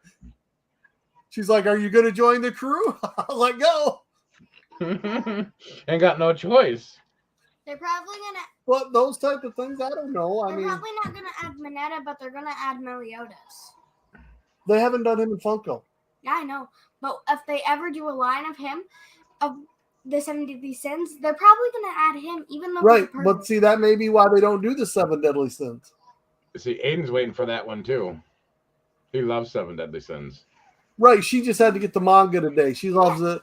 She's like, are you going to join the crew? Let go. Ain't got no choice. They're probably gonna. But those type of things, I don't know. They're probably not gonna add Mineta, but they're gonna add Meliodas. They haven't done him in Funko. Yeah, I know. But if they ever do a line of him, of the 7 Deadly Sins, they're probably gonna add him, even though. Right, but see, that may be why they don't do the 7 Deadly Sins. See, Aiden's waiting for that one too. He loves 7 Deadly Sins. Right, she just had to get the manga today. She loves it.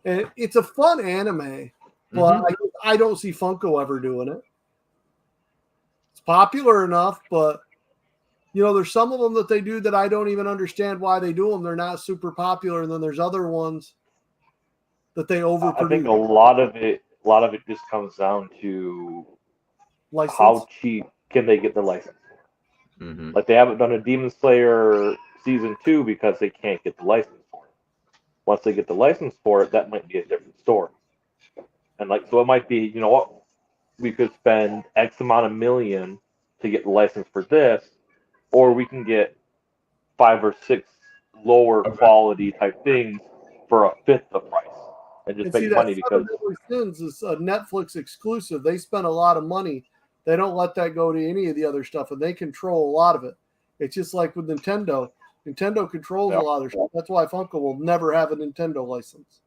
And it's a fun anime, but I don't see Funko ever doing it. It's popular enough, but there's some of them that they do that I don't even understand why they do them. They're not super popular, and then there's other ones that they overproduce. I think a lot of it just comes down to license. How cheap can they get the license? Mm-hmm. Like they haven't done a Demon Slayer season 2 because they can't get the license for it. Once they get the license for it, that might be a different story. And so it might be, we could spend X amount of million to get the license for this, or we can get 5 or 6 lower quality type things for a fifth the price and just make money because Sins is a Netflix exclusive. They spend a lot of money. They don't let that go to any of the other stuff, and they control a lot of it. It's just like with Nintendo. Nintendo controls a lot of stuff. That's why Funko will never have a Nintendo license.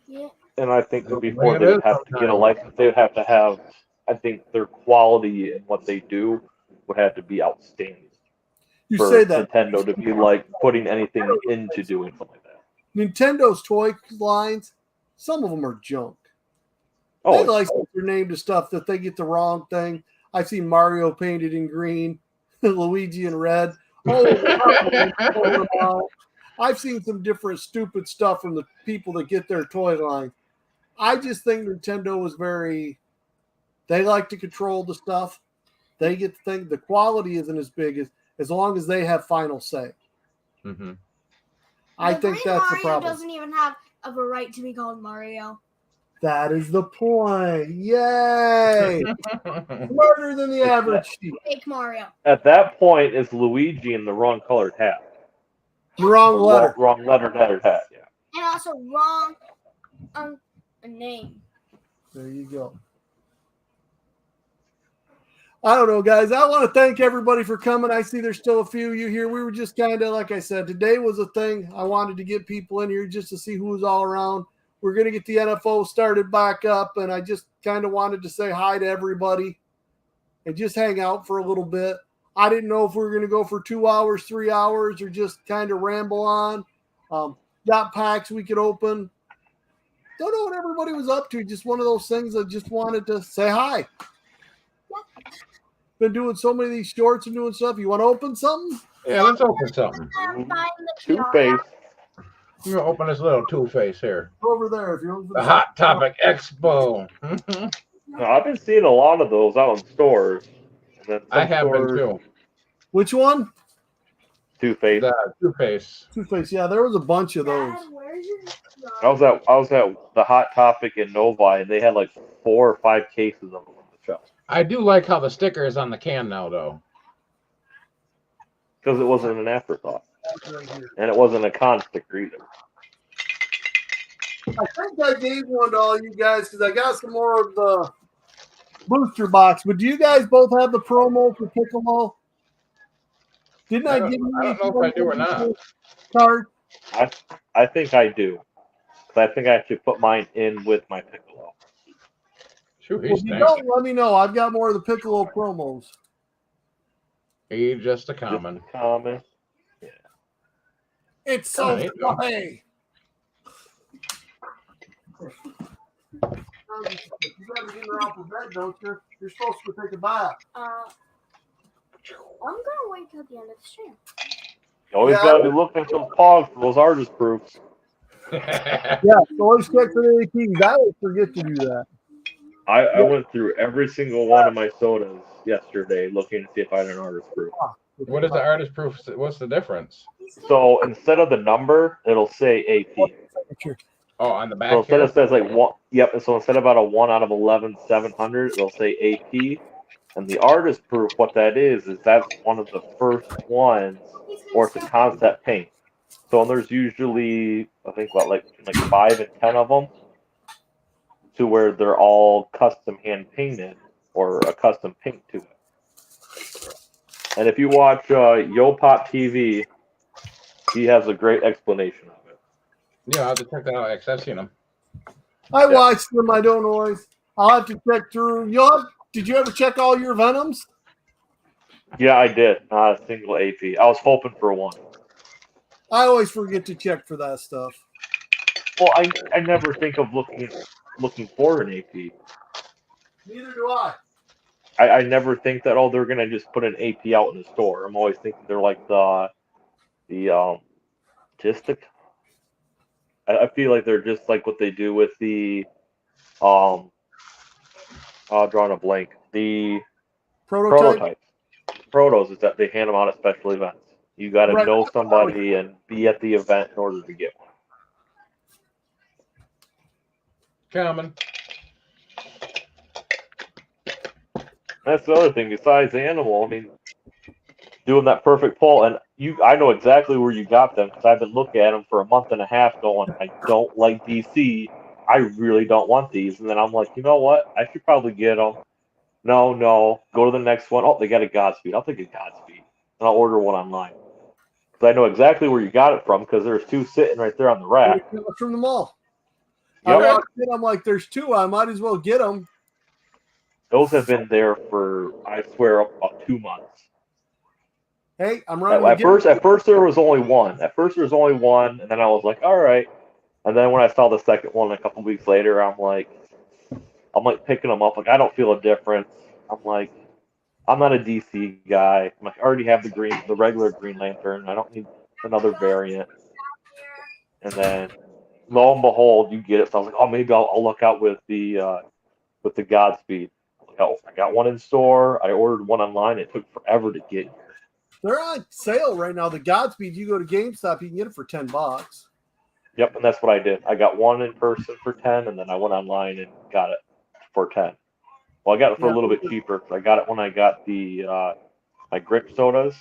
Yeah. And I think before they would have to get a license, they would have to have, I think their quality and what they do would have to be outstanding. You for say that Nintendo to be like putting anything into doing something like that. Nintendo's toy lines, some of them are junk. Oh, they license their name to stuff that they get the wrong thing. I've seen Mario painted in green, Luigi in red. I've seen some different stupid stuff from the people that get their toy line. I just think Nintendo is they like to control the stuff. They get to think the quality isn't as big as long as they have final say. Mm-hmm. I think that's the problem. Mario doesn't even have a right to be called Mario. That is the point. Yay! Smarter than the average sheep. Fake Mario. At that point, it's Luigi in the wrong colored hat. Wrong letter. Wrong lettered hat, yeah. And also wrong name. There you go. I don't know, guys. I want to thank everybody for coming. I see there's still a few of you here. We were just kind of, like I said, today was a thing. I wanted to get people in here just to see who was all around. we're going to get the NFO started back up, and I just kind of wanted to say hi to everybody and just hang out for a little bit. I didn't know if we were going to go for 2 hours, 3 hours, or just kind of ramble on. Got packs we could open. Don't know what everybody was up to. Just one of those things I just wanted to say hi. Been doing so many of these shorts and doing stuff. You want to open something? Yeah, let's open something. Two-Face. We're gonna open this little Two-Face here. Over there. If you open The Hot Topic Expo. No, I've been seeing a lot of those out in stores. And then I some have been stores, too. Which one? Two-Face. The Two-Face. Two-Face. Yeah, there was a bunch of those. I was at the Hot Topic in Novi, and they had like 4 or 5 cases of them on the shelf. I do like how the sticker is on the can now, though. Because it wasn't an afterthought. And it wasn't a con sticker either. I think I gave one to all you guys because I got some more of the booster box. But do you guys both have the promo for Piccolo? Didn't I give you? I don't know if I do or not. Card? I think I do. But I think I actually put mine in with my Piccolo. Shoot, Well, he's if you thanks. don't, let me know. I've got more of the Piccolo promos. He's just a Just common. a common. It's so Hey. funny. You gotta get her off the bed, don't you? You're supposed to take a bath. I'm gonna wait till the end of the stream. You always Yeah. gotta be looking for those pogs for those artist proofs. Yeah, always check for the APs. I always forget to do that. I went through every single one of my sodas yesterday looking to see if I had an artist proof. What is the artist proof? What's the difference? So instead of the number, it'll say AP. Oh, on the back So instead here? it says like one, yep. So instead of about a 1 out of 11,700, it'll say AP. And the artist proof, what that is that's one of the first ones, or it's a concept paint. So there's usually I think about like 5 and 10 of them, to where they're all custom hand painted or a custom paint to it. And if you watch Yo Pop TV, he has a great explanation of it. Yeah, I'll have to check that out. I've seen them. I watched them. I don't always. I'll have to check through. Did you ever check all your Venoms? Yeah, I did. Not a single AP. I was hoping for one. I always forget to check for that stuff. Well, I never think of looking for an AP. Neither do I. I never think that they're gonna just put an AP out in the store. I'm always thinking they're like the I feel like they're just like what they do with the I'll draw a blank. The Prototype. Protos is that they hand them out at special events. You got to Right. know somebody and be at the event in order to get one. Common. That's the other thing. Besides the animal, I mean, doing that perfect pull, and I know exactly where you got them because I've been looking at them for a month and a half, going, I don't like DC. I really don't want these. And then I'm like, you know what? I should probably get them. No. Go to the next one. Oh, they got a Godspeed. I'll take a Godspeed. And I'll order one online. Because I know exactly where you got it from because there's 2 sitting right there on the rack. From the mall. Yep. I walked in, I'm like, there's 2. I might as well get them. Those have been there for, I swear, about 2 months. Hey, I'm running. At first there was only one. At first there was only one, and then I was like, all right. And then when I saw the second one a couple weeks later, I'm like picking them up. Like, I don't feel a difference. I'm like, I'm not a DC guy. I'm like, I already have the regular Green Lantern. I don't need another variant. And then, lo and behold, you get it. So I was like, oh, maybe I'll look out with the Godspeed. Oh, I got one in store. I ordered one online. It took forever to get here. They're on sale right now. The Godspeed, you go to GameStop, you can get it for $10. Yep, and that's what I did. I got one in person for 10, and then I went online and got it for 10. Well, I got it for a little bit cheaper. I got it when I got the my grip sodas,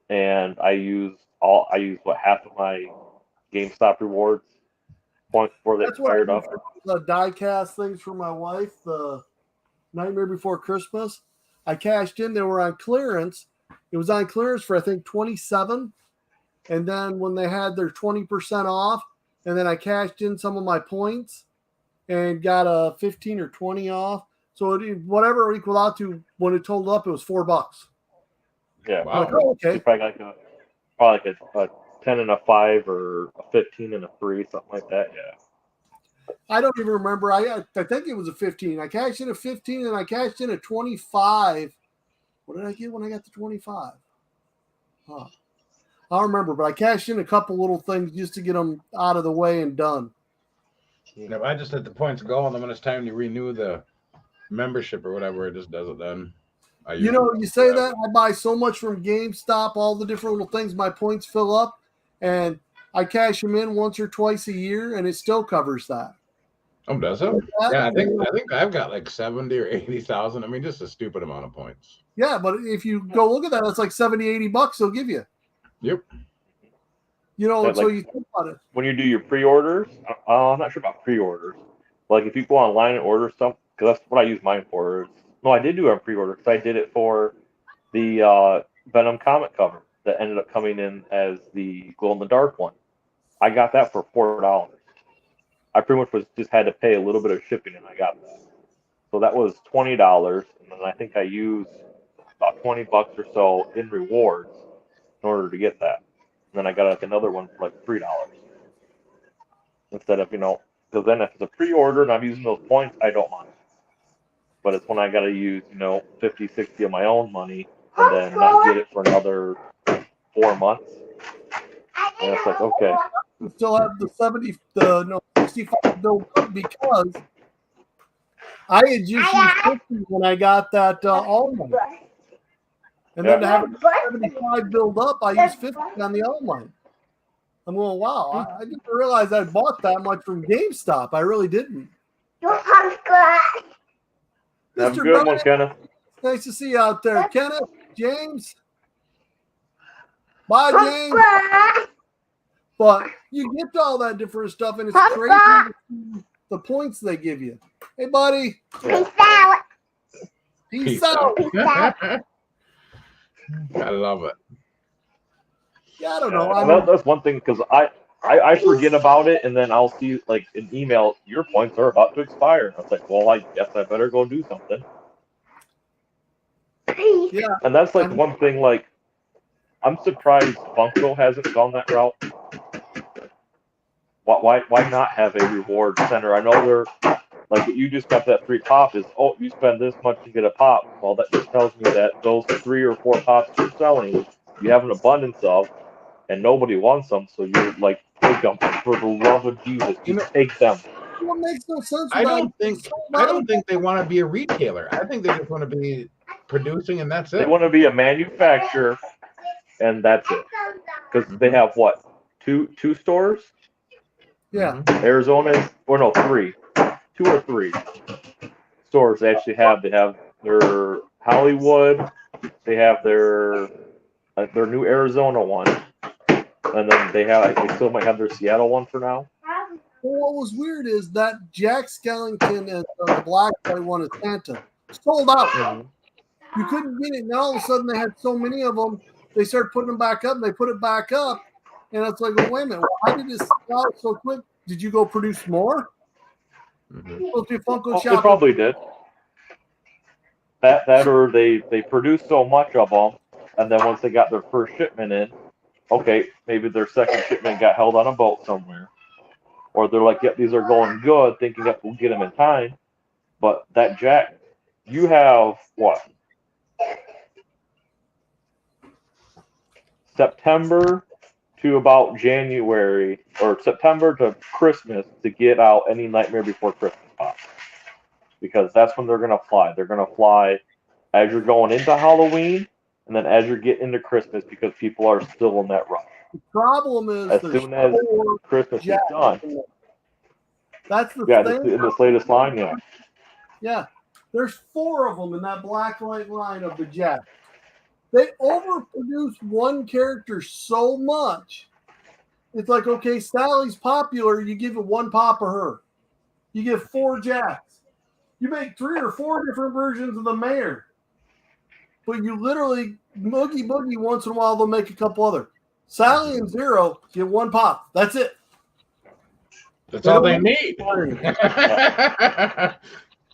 and I used half of my GameStop rewards points before they expired up. The die cast things for my wife, the Nightmare Before Christmas. I cashed in. They were on clearance. It was on clearance for I think $27, and then when they had their 20% off, and then I cashed in some of my points and got a 15 or 20 off. So whatever it equaled out to, when it totaled up, it was $4. Yeah. Wow. Like, oh, okay. You probably got like a 10 and a 5 or a 15 and a 3, something like that. Yeah. I don't even remember. I think it was a 15. I cashed in a 15 and I cashed in a 25. What did I get when I got the 25? Huh. I don't remember, but I cashed in a couple little things just to get them out of the way and done. If I just let the points go, and then when it's time to renew the membership or whatever, it just does it then. You say that, I buy so much from GameStop, all the different little things, my points fill up, and I cash them in once or twice a year, and it still covers that. Oh, does it? Yeah, I think I've got like 70 or 80,000. I mean, just a stupid amount of points. Yeah, but if you go look at that, it's like $70-$80 they'll give you. Yep. So you think about it. When you do your pre-orders, I'm not sure about pre-orders. Like if you go online and order stuff, because that's what I use mine for. No, I did do a pre-order because I did it for the Venom comic cover that ended up coming in as the glow-in-the-dark one. I got that for $4. I pretty much just had to pay a little bit of shipping, and I got that. So that was $20, and then I think I used about $20 or so in rewards in order to get that. And then I got like another one for like $3 instead of because then if it's a pre-order and I'm using those points, I don't mind. But it's when I got to use 50, 60 of my own money and then not get it for another 4 months. And it's like, okay. We still have the 65 build up because I had just used 50 when I got that all-line. And then to have 75 build up, I used 50 on the all-line. I'm going, wow, I didn't realize I bought that much from GameStop. I really didn't. Have a good one, Kenneth. Nice to see you out there. Kenneth, James. Bye, James. But you get to all that different stuff, and it's crazy the points they give you. Hey, buddy. Peace out. I love it. Yeah, I don't know. That's one thing because I forget about it, and then I'll see like an email, your points are about to expire. I was like, well, I guess I better go do something. Yeah. And that's like one thing, like, I'm surprised Funko hasn't gone that route. Why not have a reward center? I know they're like you just got that 3 pop is you spend this much to get a pop. Well, that just tells me that those 3 or 4 pops you're selling, you have an abundance of, and nobody wants them. So you're like, take them for the love of Jesus. You take them. What makes no sense? I don't think they want to be a retailer. I think they just want to be producing, and that's it. They want to be a manufacturer, and that's it. Because they have what, two stores? Yeah. Arizona, or no, 3. 2 or 3 stores they actually have. They have their Hollywood, they have their new Arizona one, and then they still might have their Seattle one for now. Well, what was weird is that Jack Skellington and the black guy one is Santa sold out. Mm-hmm. You couldn't get it, and all of a sudden they had so many of them. They started putting them back up, and they put it back up, and it's like, well, wait a minute, why did this sell out so quick? Did you go produce more? Mm-hmm. They probably did. That or they produced so much of them, and then once they got their first shipment in, okay, maybe their second shipment got held on a boat somewhere, or they're like, yep, these are going good, thinking that we'll get them in time. But that Jack, you have what? September to about January, or September to Christmas to get out any Nightmare Before Christmas pops. Because that's when they're going to fly. They're going to fly as you're going into Halloween, and then as you're getting into Christmas, because people are still in that rush. The problem is as soon as Christmas is done. That's the thing. In this latest line, yeah. Yeah. There's 4 of them in that black light line of the Jack. They overproduce one character so much. It's like, okay, Sally's popular. You give it 1 pop of her. You give 4 Jacks. You make 3 or 4 different versions of the mayor. But you literally, Oogie Boogie, once in a while, they'll make a couple other. Sally and Zero get 1 pop. That's it. That's all they need.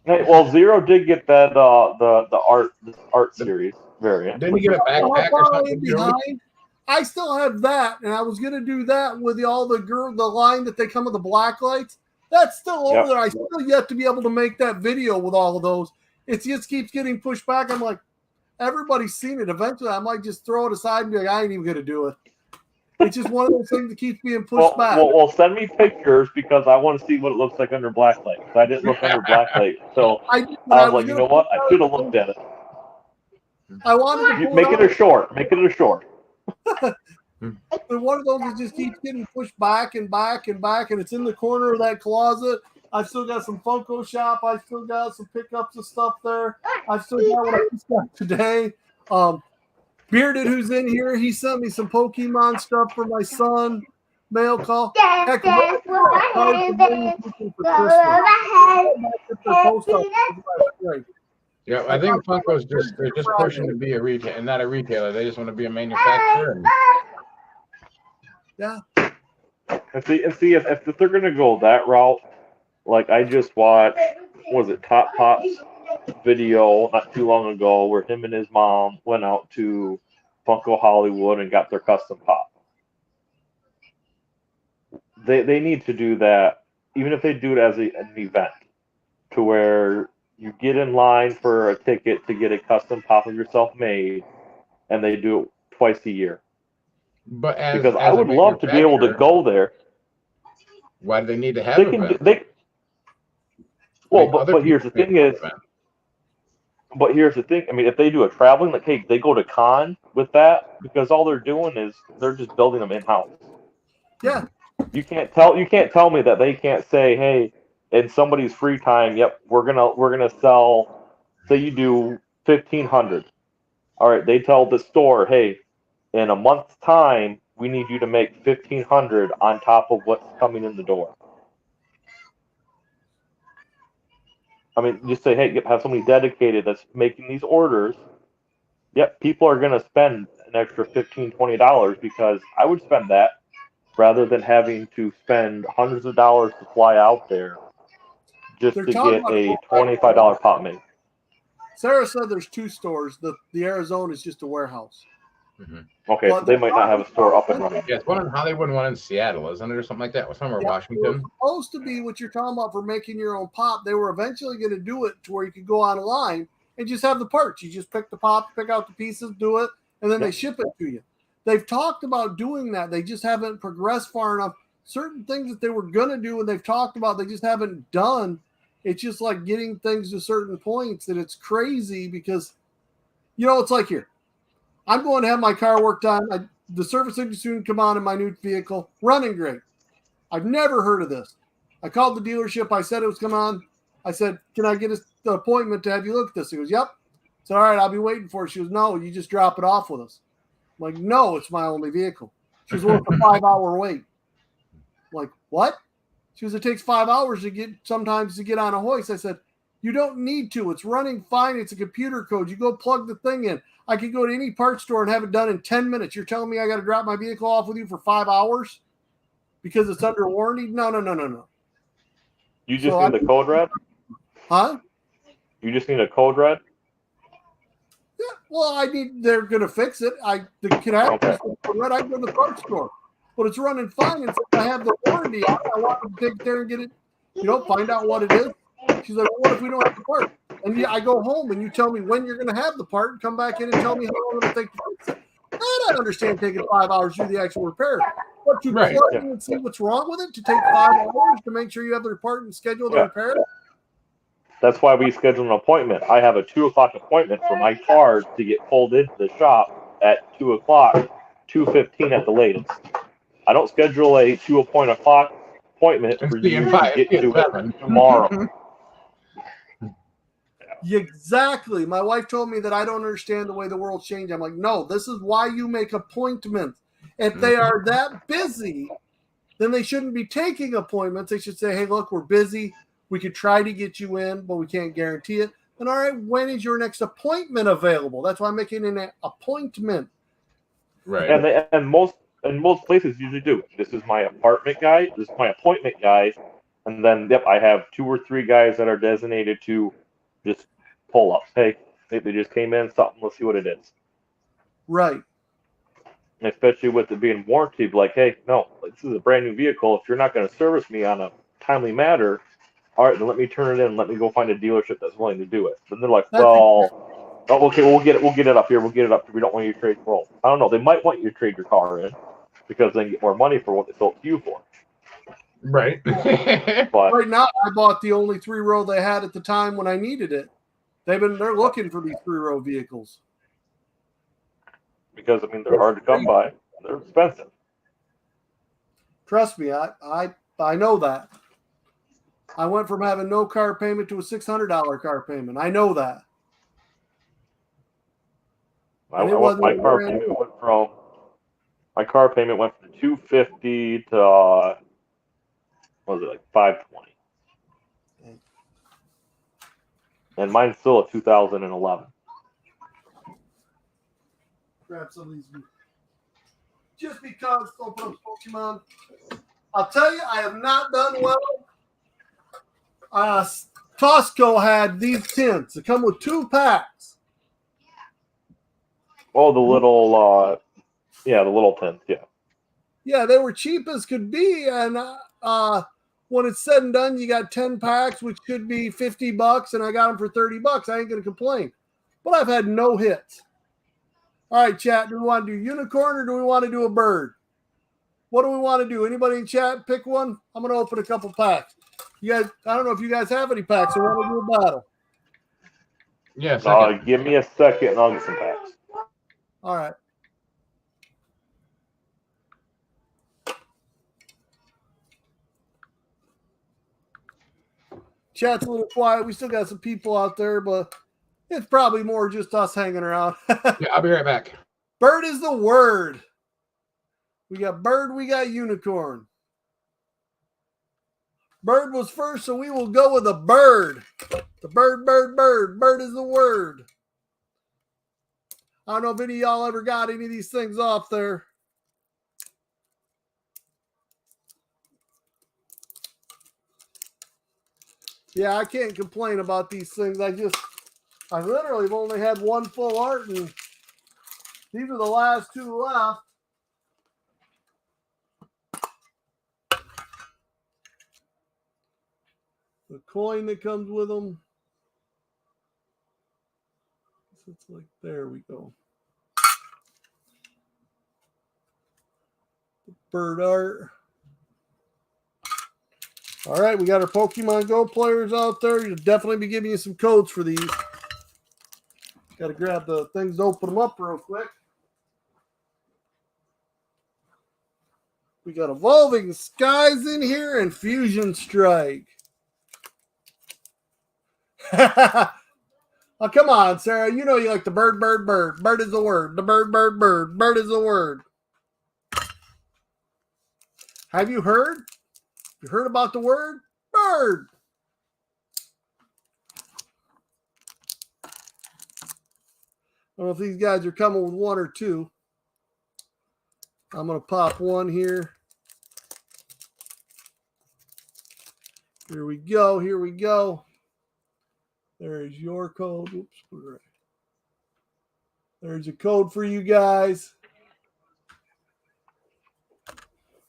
Hey, well, Zero did get that the art series variant. Didn't he get a backpack or something? Behind? I still have that, and I was gonna do that with the line that they come with the black lights. That's still over there. I still yet to be able to make that video with all of those. It just keeps getting pushed back. I'm like, everybody's seen it. Eventually, I might just throw it aside and be like, I ain't even gonna do it. It's just one of those things that keeps being pushed back. Well, send me pictures because I want to see what it looks like under blacklight. I didn't look under blacklight, so I was like, you know what? I should have looked at it. I wanted to make it a short. Make it a short. And one of those that just keeps getting pushed back and back and back, and it's in the corner of that closet. I've still got some Funko Shop. I've still got some pickups of stuff there. I've still got what I just got today. Bearded, who's in here, he sent me some Pokemon stuff for my son. Mail call. Heck, yeah, I think Funko's they're just pushing to be a retailer, not a retailer. They just want to be a manufacturer. Yeah. And see if they're gonna go that route, like I just watched, what was it, Top Pop's video not too long ago where him and his mom went out to Funko Hollywood and got their custom pop. They need to do that, even if they do it as an event, to where you get in line for a ticket to get a custom pop of yourself made, and they do it twice a year. But because I would love to be able to go there. Why do they need to have it? But here's the thing is, but here's the thing. I mean, if they do a traveling, like, hey, they go to con with that, because all they're doing is they're just building them in house. Yeah. You can't tell me that they can't say, hey, in somebody's free time, yep, we're gonna sell. Say you do 1,500. All right, they tell the store, hey, in a month's time, we need you to make 1,500 on top of what's coming in the door. I mean, just say, hey, have somebody dedicated that's making these orders. Yep, people are going to spend an extra $15, $20 because I would spend that rather than having to spend hundreds of dollars to fly out there just to get a $25 pop made. Sarah said there's 2 stores. The Arizona is just a warehouse. Mm-hmm. Okay, so they might not have a store up and running. Yeah, it's one in Hollywood and one in Seattle, isn't it, or something like that? Or somewhere in Washington. It was supposed to be what you're talking about for making your own pop. They were eventually going to do it to where you could go online and just have the parts. You just pick the pop, pick out the pieces, do it, and then they ship it to you. They've talked about doing that. They just haven't progressed far enough. Certain things that they were going to do and they've talked about, they just haven't done. It's just like getting things to certain points that it's crazy because, it's like here. I'm going to have my car worked on. The service engine soon come on in my new vehicle. Running great. I've never heard of this. I called the dealership. I said it was coming on. I said, can I get an appointment to have you look at this? He goes, yep. I said, all right, I'll be waiting for it. She goes, no, you just drop it off with us. I'm like, no, it's my only vehicle. She was worth a 5-hour wait. I'm like, what? She goes, it takes 5 hours sometimes to get on a hoist. I said, you don't need to. It's running fine. It's a computer code. You go plug the thing in. I could go to any parts store and have it done in 10 minutes. You're telling me I got to drop my vehicle off with you for 5 hours because it's under warranty? No. You just need the code red? Huh? You just need a code red? Yeah, well, they're going to fix it. I can have code red. I can go to the parts store. But it's running fine. And since I have the warranty on it, I want them to take there and get it, find out what it is. She's like, well, what if we don't have the part? And I go home and you tell me when you're going to have the part and come back in and tell me how long it'll take to fix it. I don't understand taking 5 hours to do the actual repair. But to plug in and see what's wrong with it, to take 5 hours to make sure you have the part and schedule the repair. That's why we schedule an appointment. I have a 2 o'clock appointment for my car to get pulled into the shop at 2 o'clock, 2:15 at the latest. I don't schedule a 2 o'clock appointment for you to get to it tomorrow. Exactly. My wife told me that I don't understand the way the world's changed. I'm like, no, this is why you make appointments. If they are that busy, then they shouldn't be taking appointments. They should say, hey, look, we're busy. We could try to get you in, but we can't guarantee it. And all right, when is your next appointment available? That's why I'm making an appointment. Right. And most and most places usually do. This is my apartment guy. This is my appointment guy, and then yep, I have 2 or 3 guys that are designated to just pull ups. Hey, they just came in something. Let's see what it is. Right. And especially with it being warranty, like, hey, no, this is a brand new vehicle. If you're not going to service me on a timely matter, all right, then let me turn it in. Let me go find a dealership that's willing to do it. Then they're like, That's well, oh, okay, we'll get it. We'll get it up here. We'll get it up here. We don't want you to trade. Well, I don't know. They might want you to trade your car in because then get more money for what they sold to you for. Right. But right now. I bought the only 3-row they had at the time when I needed it. They're looking for these 3-row vehicles. because I mean they're hard to come by. They're expensive. Trust me, I know that. I went from having no car payment to a $600 car payment. I know that. My car payment went from $250 to what was it, like $520, and mine's still a 2011. Grab some of these. Just because Pokemon, I'll tell you, I have not done well. Costco had these tins. They come with 2 packs. Oh, the little the little tins, yeah. Yeah, they were cheap as could be, and when it's said and done, you got 10 packs, which could be $50, and I got them for $30. I ain't gonna complain. But I've had no hits. All right, chat. Do we want to do unicorn or do we want to do a bird? What do we want to do? Anybody in chat pick one? I'm gonna open a couple packs. You guys, I don't know if you guys have any packs. So want to do a battle? Yeah. Give me a second, and I'll get some packs. All right. Chat's a little quiet. We still got some people out there, but it's probably more just us hanging around. Yeah, I'll be right back. Bird is the word. We got bird, we got unicorn. Bird was first, so we will go with a bird. The bird, bird, bird. Bird is the word. I don't know if any of y'all ever got any of these things off there. Yeah, I can't complain about these things. I literally have only had one full art, and these are the last 2 left. The coin that comes with them. It's like, there we go. The bird art. All right, we got our Pokemon Go players out there. You'll definitely be giving you some codes for these. Got to grab the things to open them up real quick. We got Evolving Skies in here and Fusion Strike. Oh, come on, Sarah. You know you like the bird, bird, bird. Bird is the word. The bird, bird, bird. Bird is the word. Have you heard? You heard about the word? Bird. I don't know if these guys are coming with 1 or 2. I'm going to pop one here. Here we go. Here we go. There's your code. Oops, put it right. There's a code for you guys.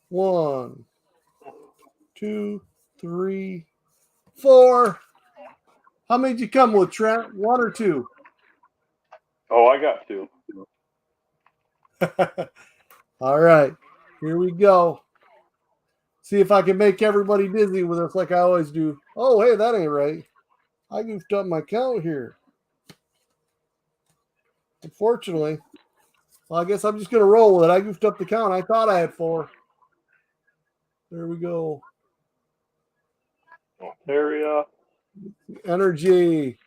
1, 2, 3, 4. How many did you come with, Trent? 1 or 2? Oh, I got 2. All right. Here we go. See if I can make everybody dizzy with us like I always do. Oh, hey, that ain't right. I goofed up my count here. Unfortunately. Well, I guess I'm just going to roll with it. I goofed up the count. I thought I had 4. There we go. Area. Energy.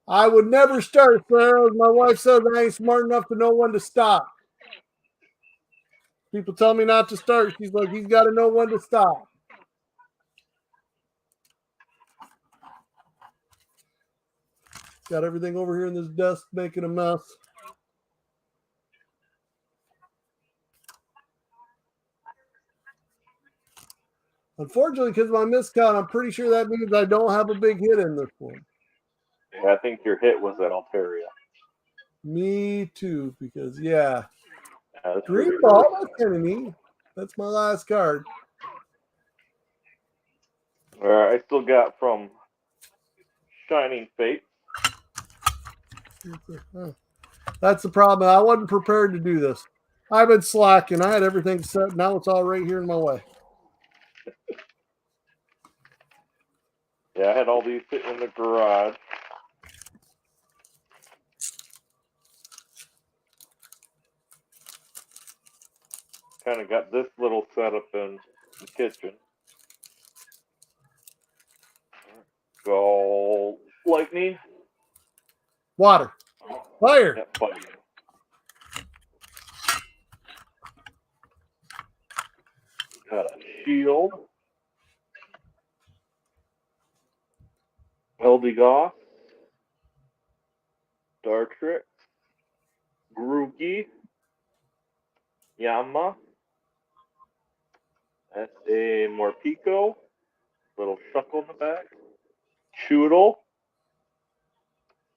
I would never start, Sarah. My wife says I ain't smart enough to know when to stop. People tell me not to start. She's like, he's got to know when to stop. Got everything over here in this desk making a mess. Unfortunately, because of my miscount, I'm pretty sure that means I don't have a big hit in this one. Yeah, I think your hit was at Altaria. Me too, because Yeah, that's green pretty ball, cool. that's kind of neat. That's my last card. All right, I still got from Shining Fate. That's the problem. I wasn't prepared to do this. I've been slacking. I had everything set. Now it's all right here in my way. Yeah, I had all these sitting in the garage. Kind of got this little setup in the kitchen. Go lightning. Water. Fire. Yep, fire. Got a shield. Eldegoss. Dartrix. Grookey. Yama. That's a Morpeko. Little shuckle in the back. Choodle.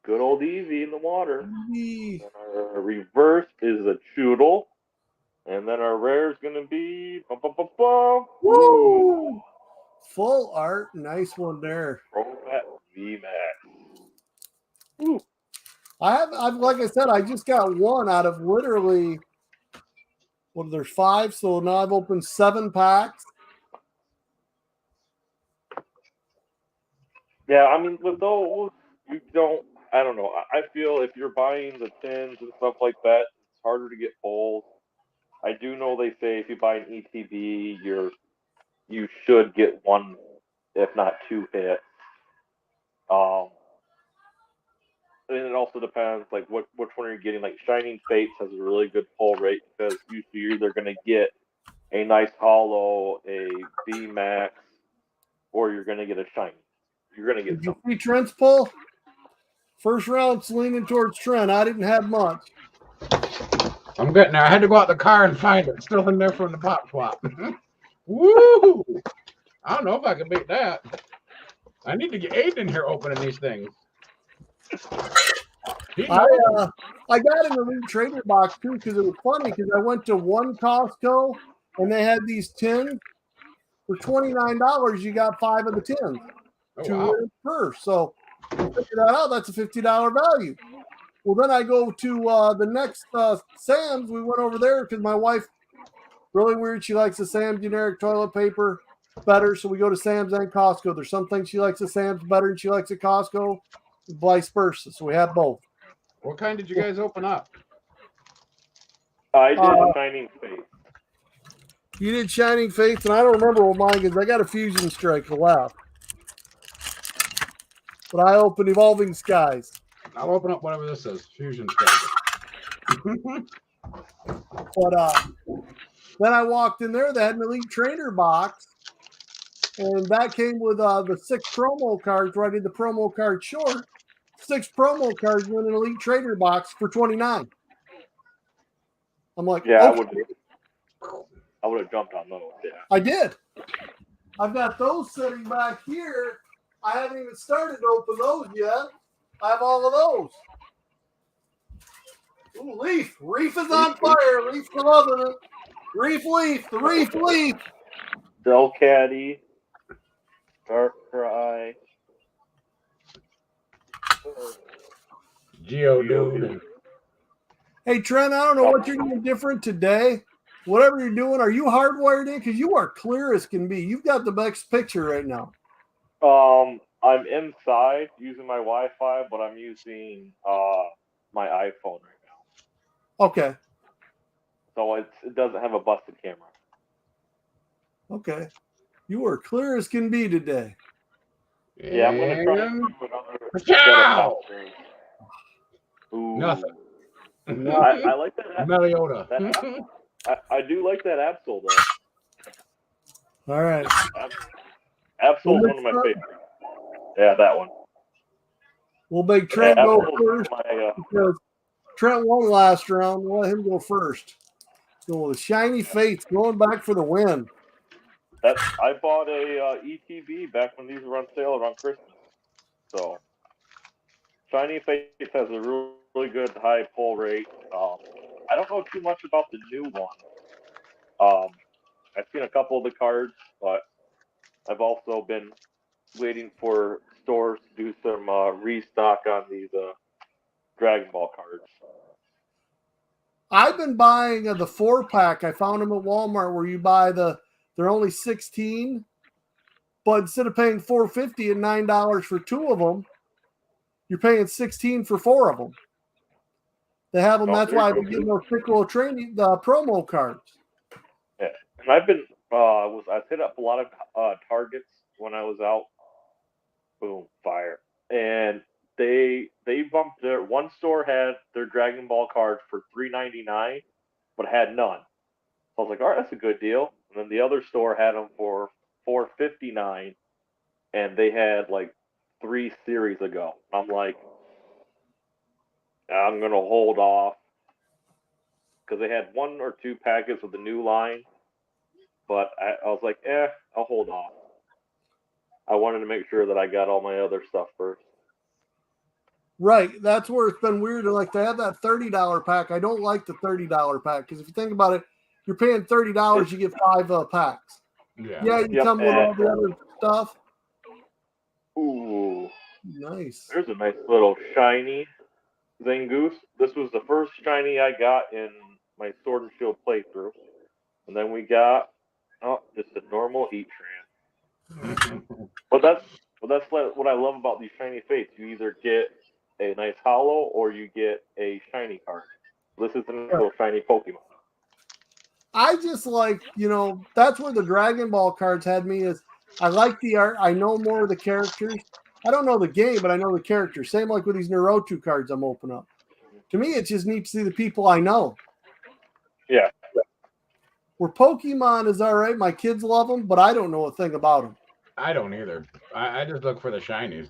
Good old Eevee in the water. And our reverse is a Choodle. And then our rare is going to be... Woo! Full art. Nice one there. Throwback VMAX. I've like I said, I just got one out of literally, well, there's 5, so now I've opened 7 packs. Yeah, I mean, with those, you don't... I don't know. I feel if you're buying the tins and stuff like that, it's harder to get pulls. I do know they say if you buy an ETB, you should get 1, if not 2 hits. And it also depends, like which one are you getting. Like Shining Fates has a really good pull rate because usually you're either going to get a nice holo, a V Max, or you're going to get a shiny. You're going to get Did you something. see Trent's pull? First round's leaning towards Trent. I didn't have much. I'm getting there. I had to go out the car and find it. Still in there from the pop swap. Woo! I don't know if I can beat that. I need to get Aiden in here opening these things. I got an Elite Trader box too because it was funny because I went to one Costco and they had these tins for $29. You got 5 of the tins, Oh, 2 wow. per. So you figure that out. That's a $50 value. Well, then I go to the next Sam's. We went over there because my wife, really weird. She likes the Sam's generic toilet paper better. So we go to Sam's and Costco. There's some things she likes at Sam's better and she likes at Costco, vice versa. So we have both. What kind did you guys open up? I did Shining Fates. You did Shining Fates, and I don't remember what mine is. I got a Fusion Strike left. But I opened Evolving Skies. I'll open up whatever this is. Fusion Strike. But then I walked in there. They had an Elite Trainer box. And that came with the 6 promo cards where I did the promo card short. 6 promo cards in an Elite Trader box for $29. I'm like, Yeah, okay. I would have jumped on those. Yeah, I did. I've got those sitting back here. I haven't even started to open those yet. I have all of those. Ooh, Leaf. Reef is on fire. Leaf's loving it. Leaf. The Leaf. Cell Caddy, Darkrai, Geodude. Hey, Trent, I don't know what you're doing different today. Whatever you're doing, are you hardwired in? Because you are clear as can be. You've got the best picture right now. I'm inside using my Wi-Fi, but I'm using my iPhone right now. Okay. So it doesn't have a busted camera. Okay. You are clear as can be today. Yeah, I'm gonna try and do another Ciao! Ooh. Nothing. I like that. Meliota. I do like that Absol though. All right. Absol's one of my favorites. Yeah, that one. We'll make Trent go first My, because Trent won last round. We'll let him go first. So the Shiny Fates going back for the win. I bought a ETB back when these were on sale around Christmas. So Shiny Face has a really good high pull rate. I don't know too much about the new one. I've seen a couple of the cards, but I've also been waiting for stores to do some restock on these Dragon Ball cards. I've been buying the 4-pack. I found them at Walmart where you buy they're only 16, but instead of paying $4.50 and $9 for 2 of them, you're paying 16 for 4 of them. They have them. That's why I've been getting those Piccolo training promo cards. Yeah, and I've been I've hit up a lot of Targets when I was out. Boom, fire, and they bumped their one store had their Dragon Ball cards for $3.99, but had none. So I was like, all right, that's a good deal. And then the other store had them for $4.59, and they had like 3 series ago. I'm like, I'm gonna hold off because they had 1 or 2 packets with the new line, but I was like, I'll hold off. I wanted to make sure that I got all my other stuff first. Right. That's where it's been weird. Like they have that $30 pack. I don't like the $30 pack because if you think about it, you're paying $30, you get 5 packs. Yeah, you come with all the other stuff. Ooh. Nice. There's a nice little shiny Zangoose. This was the first shiny I got in my Sword and Shield playthrough. And then we got just a normal Heatran. But that's what I love about these shiny fates. You either get a nice holo or you get a shiny card. This is a little shiny Pokemon. I just like, that's where the Dragon Ball cards had me is I like the art. I know more of the characters. I don't know the game, but I know the characters. Same like with these Naruto cards I'm opening up. To me, it's just neat to see the people I know. Yeah. Where Pokemon is all right. My kids love them, but I don't know a thing about them. I don't either. I just look for the shinies.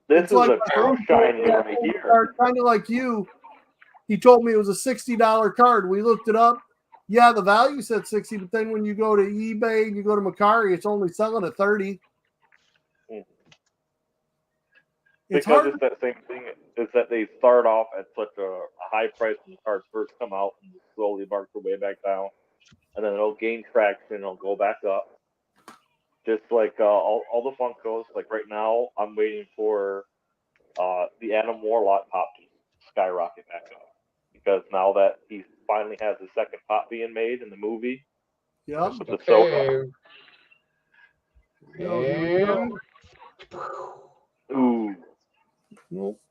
This is like a true shiny right here. Kind of like you. He told me it was a $60 card. We looked it up. Yeah, the value said 60, but then when you go to eBay and you go to Macari, it's only selling at 30. Because it's that same thing. It's that they start off at such a high price when the cards first come out and slowly mark their way back down. And then it'll gain traction, it'll go back up. Just like all the Funkos, like right now, I'm waiting for the Adam Warlock pop to skyrocket back up. Because now that he finally has his second pop being made in the movie. Yeah. With the Soda. And... Ooh. Nope.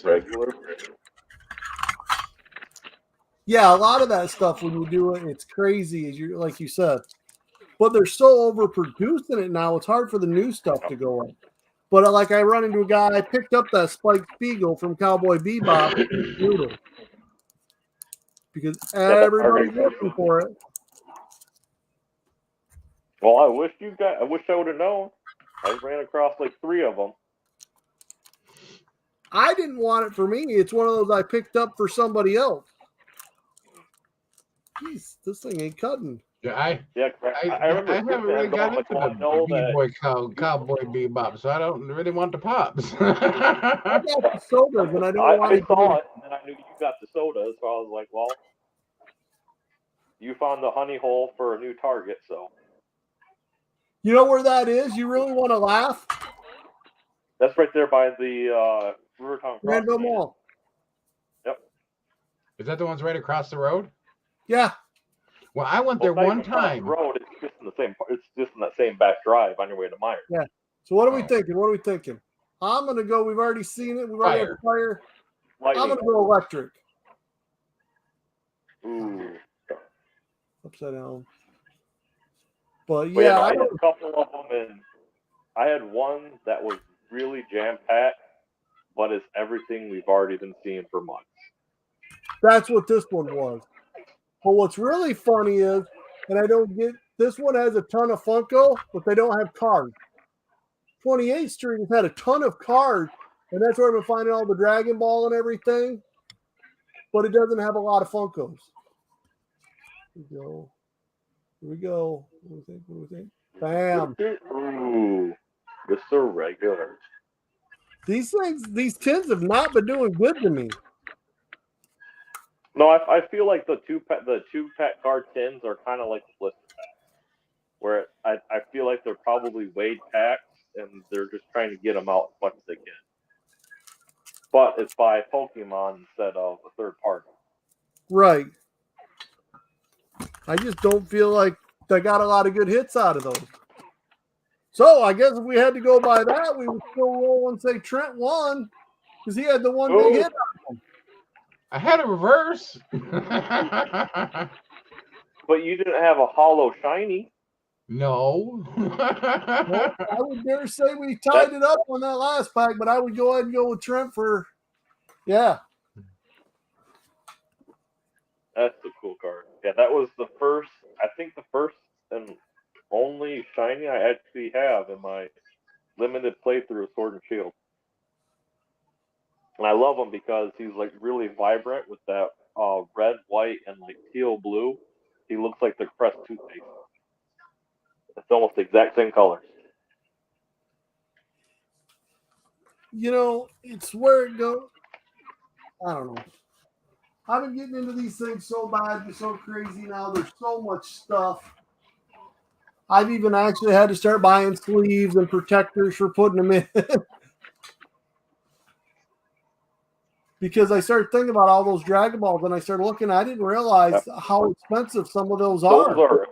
Regular. Yeah, a lot of that stuff when you do it, it's crazy, as you like you said. But they're so overproducing it now, it's hard for the new stuff to go in. But like I run into a guy, I picked up that Spike Spiegel from Cowboy Bebop because everybody's looking for it. Well, I wish I would have known. I ran across like 3 of them. I didn't want it for me. It's one of those I picked up for somebody else. Jeez, this thing ain't cutting. Yeah, I remember. I haven't really got into the B-Boy Cowboy Bebop, so I don't really want the pops. I got the sodas, and I don't want to. I saw it, and then I knew you got the sodas, so I was like, well, you found the honey hole for a new target, so. You know where that is? You really want to laugh? That's right there by the Rivertown Rando Mall. Yep. Is that the ones right across the road? Yeah. Well, I went there one time. The road, it's just in the same. It's just in that same back drive on your way to Myers. Yeah. So what are we thinking? I'm gonna go. We've already seen it. We've already got fire. Lightning. I'm gonna go electric. Ooh. Upside down. But yeah, I had a couple of them, and I had one that was really jam packed, but it's everything we've already been seeing for months. That's what this one was. But what's really funny is, and I don't get, this one has a ton of Funko, but they don't have cards. 28th Street has had a ton of cards, and that's where I've been finding all the Dragon Ball and everything, but it doesn't have a lot of Funkos. There we go. Here we go. What do we think? Bam. Ooh, Mr. Regular. These these tins have not been doing good to me. No, I feel like the two pack card tins are kind of like the blister packs, where I feel like they're probably weighed packs and they're just trying to get them out as much as they can. But it's by Pokemon instead of a third party. Right. I just don't feel like they got a lot of good hits out of those. So I guess if we had to go by that, we would still roll and say Trent won because he had the one big hit. I had a reverse. But you didn't have a hollow shiny. No. Well, I would dare say we tied it up on that last pack, but I would go ahead and go with Trent for, yeah. That's the cool card. Yeah, that was the first, I think the first and only shiny I actually have in my limited playthrough of Sword and Shield. And I love him because he's like really vibrant with that red, white, and like teal blue. He looks like the Crest toothpaste. It's almost the exact same colors. You know, it's where it goes. I don't know. I've been getting into these things so bad, they're so crazy now. There's so much stuff. I've even actually had to start buying sleeves and protectors for putting them in. Because I started thinking about all those Dragon Balls and I started looking, I didn't realize how expensive some of those are.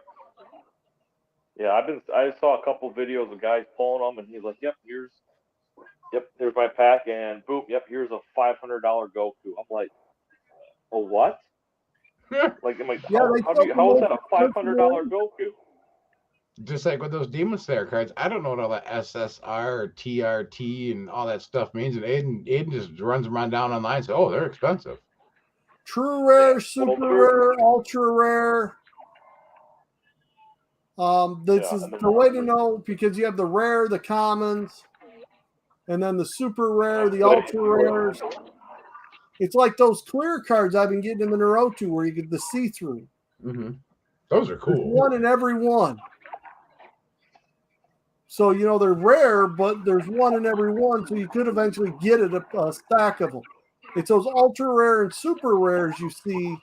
Yeah, I saw a couple videos of guys pulling them and he's like, here's my pack and boom, here's a $500 Goku. I'm like, oh, what? Like, I'm like, how is that a $500 Goku? Just like with those Demon Slayer cards, I don't know what all that SSR or TRT and all that stuff means. And Aiden just runs around down online and says, oh, they're expensive. True rare, super rare, ultra rare. This is the way to know because you have the rare, the commons, and then the super rare, the ultra rares. It's like those clear cards I've been getting in the Naruto where you get the see-through. Mm-hmm. Those are cool. There's one in every one. So, you know, they're rare, but there's one in every one, so you could eventually get it, a stack of them. It's those ultra rare and super rares you see.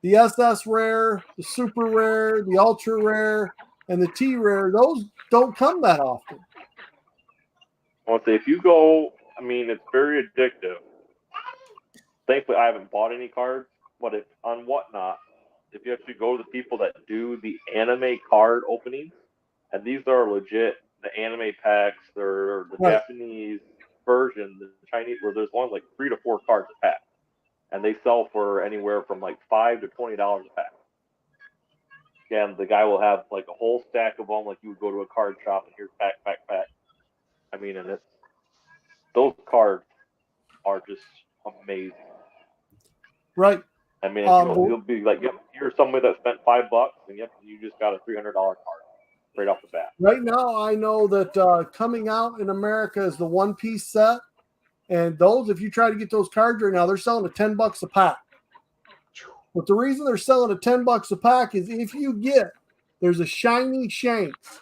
The SS rare, the super rare, the ultra rare, and the T rare. Those don't come that often. Well, if you go, I mean, it's very addictive. Thankfully, I haven't bought any cards, but if on Whatnot, if you actually go to the people that do the anime card openings, and these are legit, the anime packs, they're the Japanese version, the Chinese, where there's one like 3 to 4 cards a pack. And they sell for anywhere from like $5 to $20 a pack. And the guy will have like a whole stack of them, like you would go to a card shop and here's pack. I mean, and those cards are just amazing. Right. I mean, you'll be like, here's somebody that spent $5, and you just got a $300 card right off the bat. Right now, I know that coming out in America is the One Piece set. And those, if you try to get those cards right now, they're selling at $10 a pack. But the reason they're selling at $10 a pack is if you there's a shiny Shanks.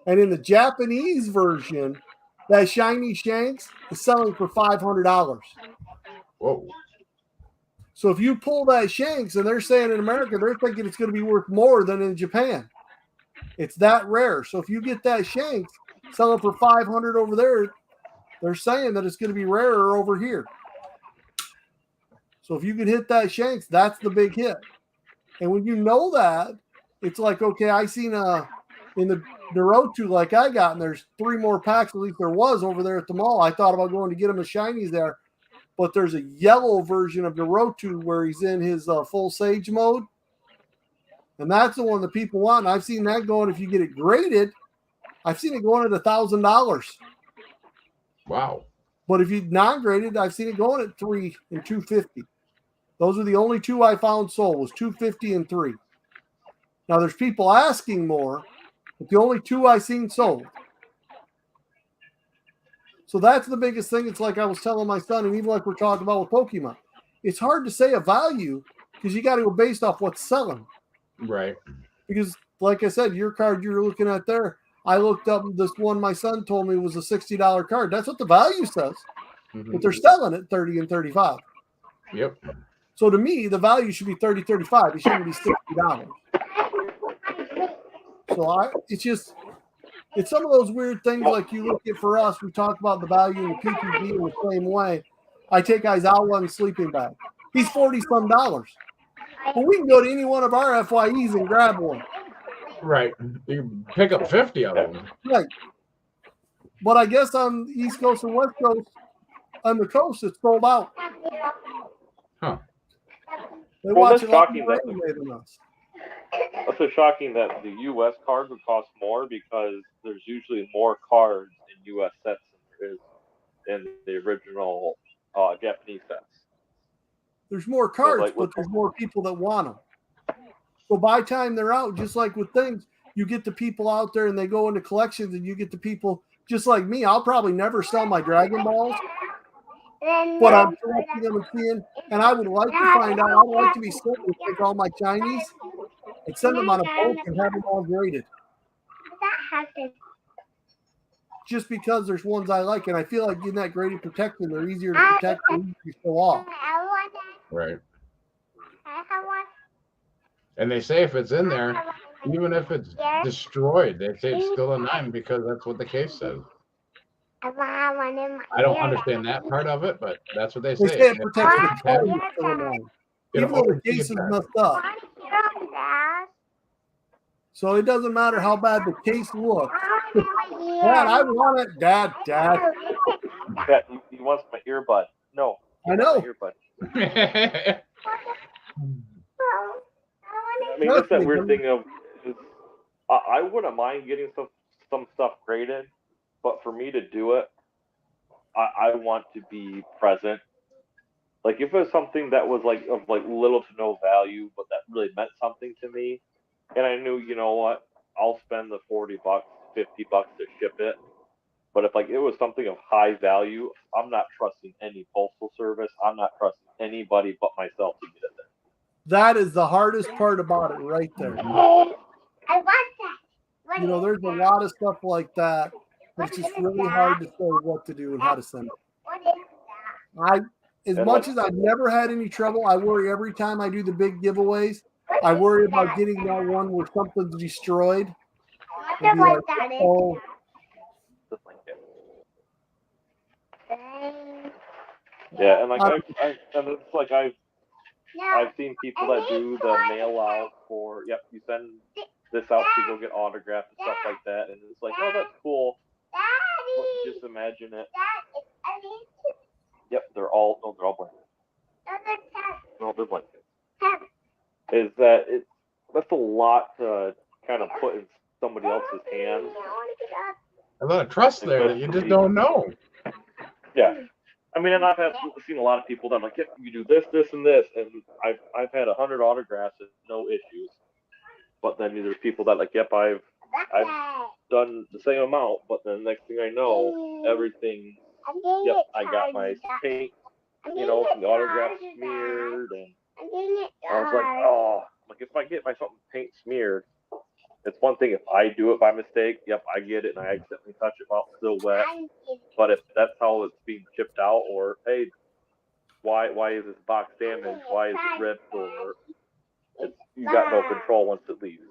And in the Japanese version, that shiny Shanks is selling for $500. Whoa. So if you pull that Shanks, and they're saying in America, they're thinking it's going to be worth more than in Japan. It's that rare. So if you get that Shanks, sell it for $500 over there, they're saying that it's going to be rarer over here. So if you can hit that Shanks, that's the big hit. And when you know that, it's like, okay, I seen in the Naruto like I got, and there's 3 more packs, at least there was over there at the mall. I thought about going to get them as shinies there. But there's a yellow version of Naruto where he's in his full Sage mode. And that's the one that people want. And I've seen that going, if you get it graded, I've seen it going at $1,000. Wow. But if you non-graded, I've seen it going at $3 and $250. Those are the only 2 I found sold, was $250 and $3. Now there's people asking more, but the only 2 I seen sold. So that's the biggest thing. It's like I was telling my son, and even like we're talking about with Pokemon, it's hard to say a value because you got to go based off what's selling. Right. Because, like I said, your card you're looking at there, I looked up this one my son told me was a $60 card. That's what the value says. But they're selling it 30 and 35. Yep. So to me, the value should be 30, 35. It shouldn't be $60. So it's some of those weird things like you look at for us. We talk about the value in the PPV in the same way. I take Aizawa sleeping bag. He's $40-some. Well, we can go to any one of our FYEs and grab one. Right. You can pick up 50 of them. Right. But I guess on the East Coast and West Coast, on the coast, it's sold out. Huh. They Well, watch that's it like shocking more that- anime than us. That's so shocking that the U.S. card would cost more because there's usually more cards in U.S. sets than there is in the original Japanese sets. There's more cards, like, but there's more people that want them. So by the time they're out, just like with things, you get the people out there and they go into collections, and you get the people just like me. I'll probably never sell my Dragon Balls, but I'm collecting them and seeing. And I would like to find out. I'd like to be sent and take all my Chinese and send them on a boat and have them all graded. Just because there's ones I like, and I feel like getting that graded protection, they're easier to protect and easier to show off. Right. And they say if it's in there, even if it's destroyed, they say it's still a 9 because that's what the case says. I don't understand that part of it, but that's what they They say. say it protects the toes for the line. Even It'll though the always be case is attacked. messed up. So it doesn't matter how bad the case looks. Dad, I want it. Dad. Dad, he wants my earbud. No. I know. My earbud. I mean, that's that weird thing of is, I wouldn't mind getting some stuff graded, but for me to do it, I want to be present. Like if it was something that was like of like little to no value, but that really meant something to me, and I knew, you know what, I'll spend the $40, $50 to ship it. But if like it was something of high value, I'm not trusting any postal service. I'm not trusting anybody but myself to get it there. That is the hardest part about it right there. You know, there's a lot of stuff like that. It's just really hard to say what to do and how to send it. As much as I've never had any trouble, I worry every time I do the big giveaways. I worry about getting that one where something's destroyed. And be like, oh. Yeah, and like and it's like I've seen people that do the mail out for you send this out to go get autographed and stuff like that, and it's like, oh, that's cool. But just imagine it. Yep, they're all blankets. No, they're blankets. Is that that's a lot to kind of put in somebody else's hands. A lot of trust there that you just don't know. Yeah. I mean, and I've seen a lot of people that I'm like, yeah, you do this, this, and this, and I've had 100 autographs and no issues. But then there's people that like, yep, I've done the same amount, but then the next thing I know, everything. Yep, I got my paint, the autograph smeared, and I was like, oh, like if I get my something paint smeared, it's one thing if I do it by mistake. Yep, I get it and I accidentally touch it while it's still wet. But if that's how it's being chipped out, or hey, why is this box damaged? Why is it ripped? Or you got no control once it leaves.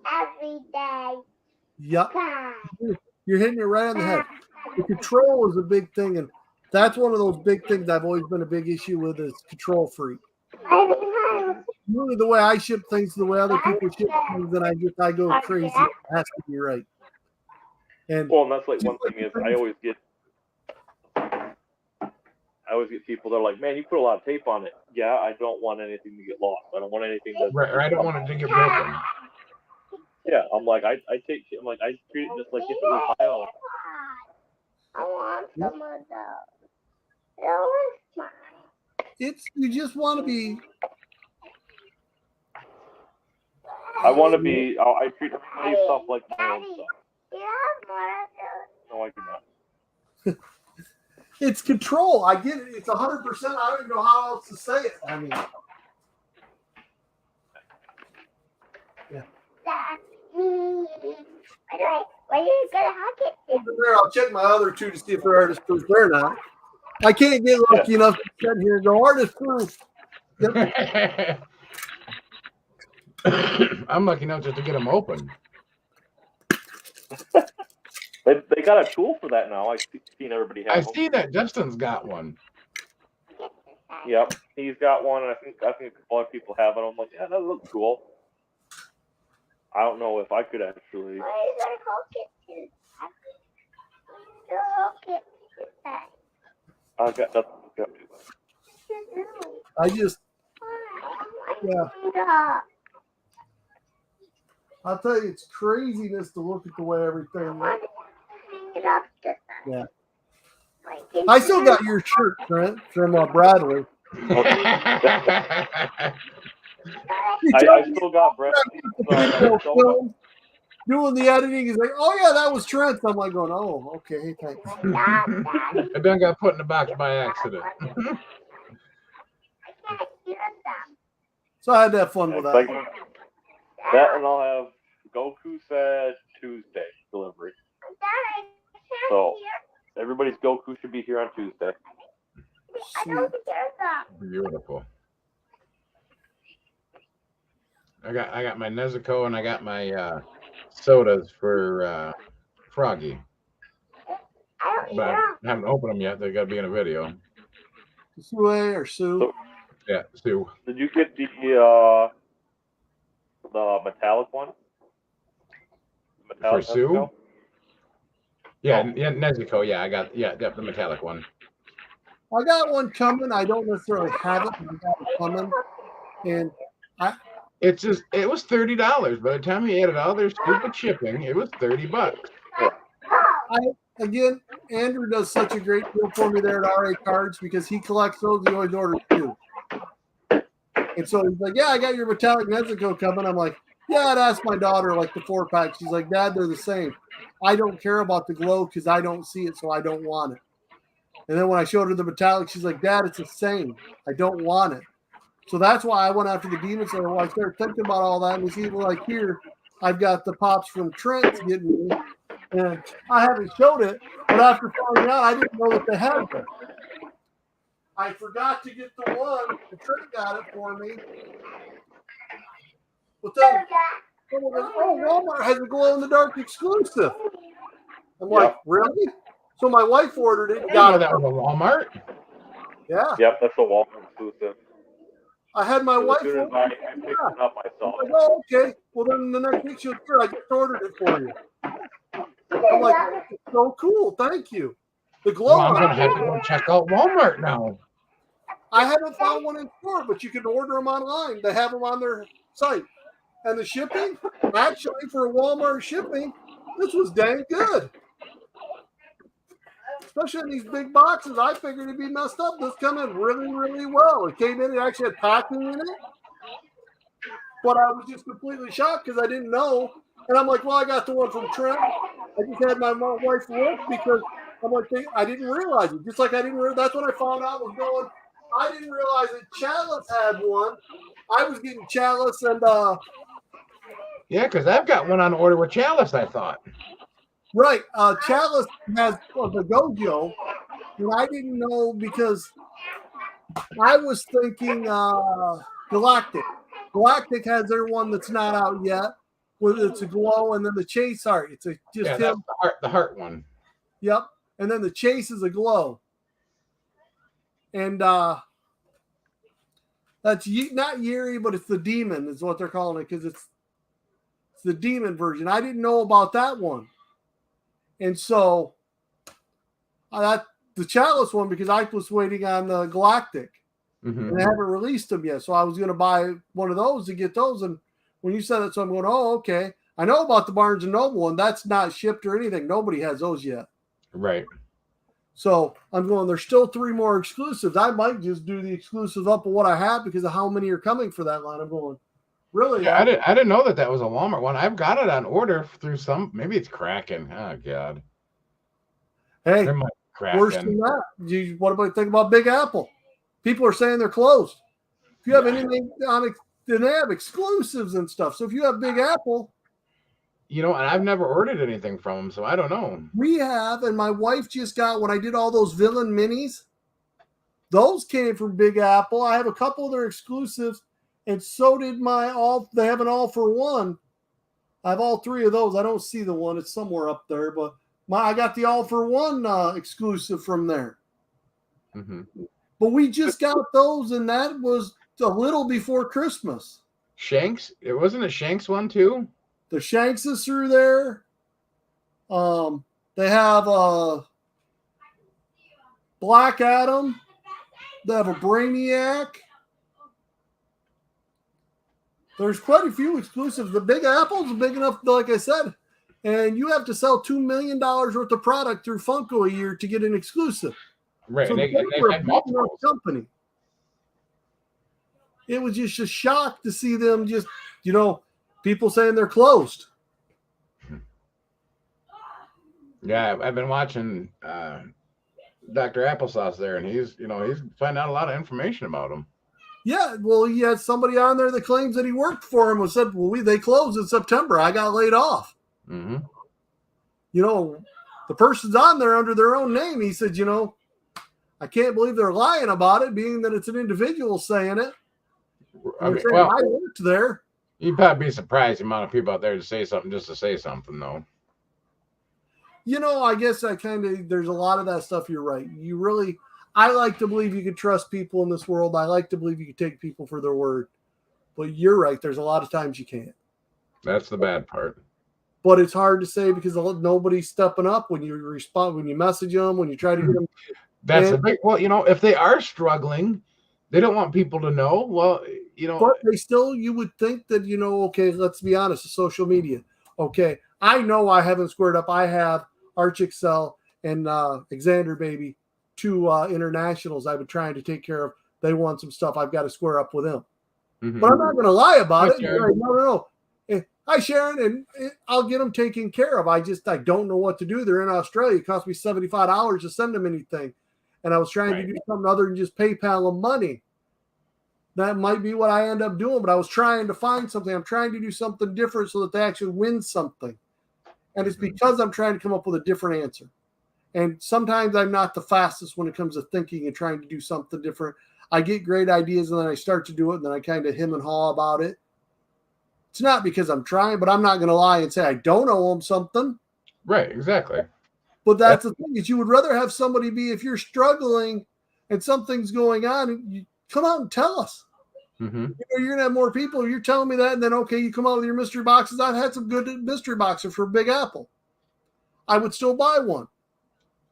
Yep. You're hitting it right on the head. The control is a big thing, and that's one of those big things I've always been a big issue with is control freak. Really, the way I ship things, the way other people ship things, then I go crazy. It has to be right. And that's like one thing is I always get people that are like, man, you put a lot of tape on it. Yeah, I don't want anything to get lost. I don't want anything to. Right, I don't want it to get broken. Yeah, I'm like I treat it just like if it was my own. I want some of those. You just want to be. I want to be. I treat my stuff like my own stuff. You have more of those. No, I do not. It's control. I get it. It's 100%. I don't even know how else to say it. I mean, yeah. Dad, Why you gonna hug it? Over there, I'll check my other two to see if they're artist proof. They're not. I can't get lucky enough to sit here and go artist proof. I'm lucky enough just to get them open. They got a tool for that now. I've seen everybody have I them. see that Justin's got one. Yep, he's got one, and I think a couple other people have it. I'm like, yeah, that looks cool. I don't know if I could actually. Why you gonna hug it? You hug it. I've got nothing to go to. I just, yeah. I'll tell you, it's craziness to look at the way everything. Yeah. I still got your shirt, Trent, from Bradley. I still got Brett. Doing the editing, he's like, "Oh yeah, that was Trent." I'm like, going, "Oh, okay, thanks." I done got put in the box by accident. So I had to have fun with that. That, and I'll have Goku said Tuesday delivery. So everybody's Goku should be here on Tuesday. Sweet. Beautiful. I got my Nezuko and I got my sodas for Froggy. But I haven't opened them yet. They got to be in a video. Sue or Sue? Yeah, Sue. Did you get the metallic one? For Sue? Nezuko? Yeah, yeah, Nezuko. Yeah, I got the metallic one. I got one coming. I don't necessarily have it, but I got it coming. And it was $30. By the time you added all their stupid shipping, it was $30. Again, Andrew does such a great deal for me there at RA Cards because he collects those. He always orders two. And so he's like, "Yeah, I got your metallic Nezuko coming." I'm like, "Yeah," I'd ask my daughter like the 4-pack. She's like, "Dad, they're the same. I don't care about the glow because I don't see it, so I don't want it." And then when I showed her the metallic, she's like, "Dad, it's the same. I don't want it." So that's why I went after the Demon Slayer. Well, I started thinking about all that, and you see, like here, I've got the pops from Trent getting me, and I haven't showed it, but after finding out, I didn't know that they had them. I forgot to get the one. The Trent got it for me. But then someone goes, "Oh, Walmart has a glow-in-the-dark exclusive." I'm like, "Really?" So my wife ordered it. Got it. That was a Walmart. Yeah. Yep, that's the Walmart exclusive. I had my wife. As soon as I picked it up, I saw I'm it. like, "Oh, okay." Well, then the next week she was here. I just ordered it for you. I'm like, "It's so cool. Thank you." The glow. Well, I'm gonna have to go check out Walmart now. I haven't found one in store, but you can order them online. They have them on their site. And the shipping, actually, for Walmart shipping, this was dang good. Especially in these big boxes, I figured it'd be messed up. This came in really, really well. It came in, it actually had packing in it. But I was just completely shocked because I didn't know. And I'm like, "Well, I got the one from Trent." I just had my wife look because I'm like, I didn't realize it. Just like I didn't realize, that's when I found out was going. I didn't realize that Chalice had one. I was getting Chalice and Yeah, because I've got one on order with Chalice, I thought. right. Chalice has the Gojo, and I didn't know because I was thinking Galactic. Galactic has their one that's not out yet. It's a glow, and then the Chase art. It's just him. That's the heart one. Yep. And then the Chase is a glow. And that's not Yuri, but it's the demon is what they're calling it because it's the demon version. I didn't know about that one. And so I got the Chalice one because I was waiting on the Galactic. Mm-hmm. And they haven't released them yet. So I was going to buy one of those to get those. And when you said it, so I'm going, "Oh, okay. I know about the Barnes & Noble one. That's not shipped or anything. Nobody has those yet." Right. So I'm going, there's still 3 more exclusives. I might just do the exclusives up of what I have because of how many are coming for that line. I'm going, really? Yeah, I didn't know that was a Walmart one. I've got it on order through maybe it's Kraken. Oh, God. Hey, There might be Kraken. worse than that. What about think about Big Apple? People are saying they're closed. If you have anything on it, then they have exclusives and stuff. So if you have Big Apple, and I've never ordered anything from them, so I don't know. We have, and my wife just got, when I did all those villain minis, those came from Big Apple. I have a couple of their exclusives, and so did they have an all for one. I have all three of those. I don't see the one. It's somewhere up there, but I got the all for one exclusive from there. Mm-hmm. But we just got those, and that was a little before Christmas. Shanks? It wasn't a Shanks one too? The Shankses through there. They have Black Adam. They have a Brainiac. There's quite a few exclusives. The Big Apple's big enough, like I said, and you have to sell $2 million worth of product through Funko a year to get an exclusive. Right. So and they were a had big enough multiples. company. It was just a shock to see them just, people saying they're closed. Yeah, I've been watching Dr. Applesauce there, and he's finding out a lot of information about them. Yeah, well, he had somebody on there that claims that he worked for him and said, well, they closed in September. I got laid off. Mm-hmm. The person's on there under their own name. He said, I can't believe they're lying about it, being that it's an individual saying it. I worked there. You'd probably be surprised the amount of people out there to say something just to say something, though. I guess there's a lot of that stuff. You're right. I like to believe you can trust people in this world. I like to believe you can take people for their word. But you're right. There's a lot of times you can't. That's the bad part. But it's hard to say because nobody's stepping up when you respond, when you message them, when you try to get them. That's a big. Well, if they are struggling, they don't want people to know. Well, But they still, you would think that, okay, let's be honest, the social media. Okay, I know I haven't squared up. I have Arch Excel and Xander Baby, two internationals I've been trying to take care of. They want some stuff. I've got to square up with them. Mm-hmm. But I'm not going to lie about it. Sharon. No. Hi, Sharon, and I'll get them taken care of. I don't know what to do. They're in Australia. It cost me $75 to send them anything. And I was trying to do something other than just PayPal them money. That might be what I end up doing, but I was trying to find something. I'm trying to do something different so that they actually win something. And it's because I'm trying to come up with a different answer. And sometimes I'm not the fastest when it comes to thinking and trying to do something different. I get great ideas and then I start to do it and then I kind of hem and haw about it. It's not because I'm trying, but I'm not going to lie and say I don't owe them something. Right, exactly. But that's the thing is you would rather have somebody if you're struggling and something's going on, you come out and tell us. Mm-hmm. You're going to have more people. You're telling me that, and then, okay, you come out with your mystery boxes. I've had some good mystery boxes for Big Apple. I would still buy one.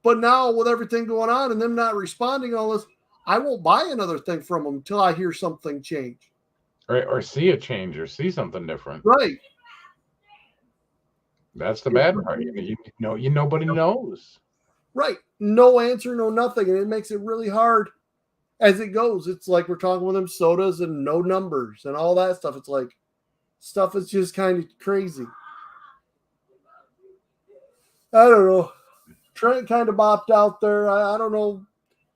But now with everything going on and them not responding all this, I won't buy another thing from them until I hear something change. Right, or see a change or see something different. Right. That's the bad part. Nobody knows. Right. No answer, no nothing. And it makes it really hard as it goes. It's like we're talking with them sodas and no numbers and all that stuff. It's like stuff is just kind of crazy. I don't know. Trent kind of bopped out there. I don't know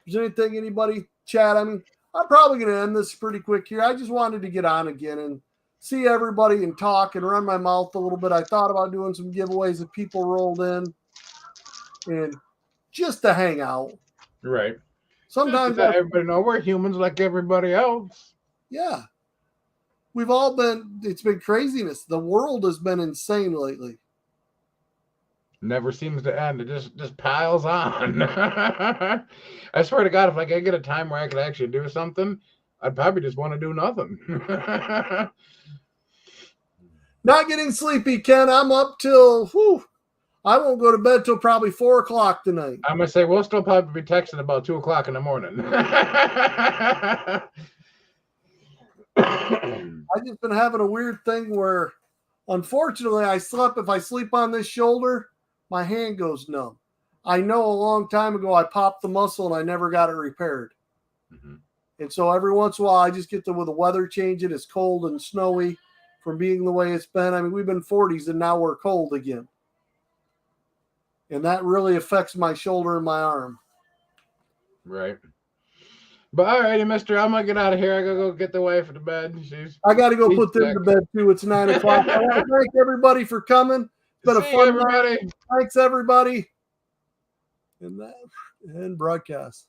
if there's anything anybody chat. I mean, I'm probably going to end this pretty quick here. I just wanted to get on again and see everybody and talk and run my mouth a little bit. I thought about doing some giveaways if people rolled in and just to hang out. Right. Sometimes everybody know we're humans like everybody else. Yeah. It's been craziness. The world has been insane lately. Never seems to end. It just piles on. I swear to God, if I could get a time where I could actually do something, I'd probably just want to do nothing. Not getting sleepy, Ken. I'm up till, I won't go to bed till probably 4 o'clock tonight. I'm going to say we'll still probably be texting about 2 o'clock in the morning. I've just been having a weird thing where, unfortunately, if I sleep on this shoulder, my hand goes numb. I know a long time ago I popped the muscle and I never got it repaired. Mm-hmm. And so every once in a while I just get with the weather changing. It's cold and snowy from being the way it's been. I mean, we've been 40s and now we're cold again. And that really affects my shoulder and my arm. Right. But all righty, mister, I'm going to get out of here. I got to go get the wife to bed. I got to go She's put them sick. to bed too. It's 9 o'clock. I want to thank everybody for coming. It's been a See you, fun night. everybody. Thanks, everybody. And broadcast.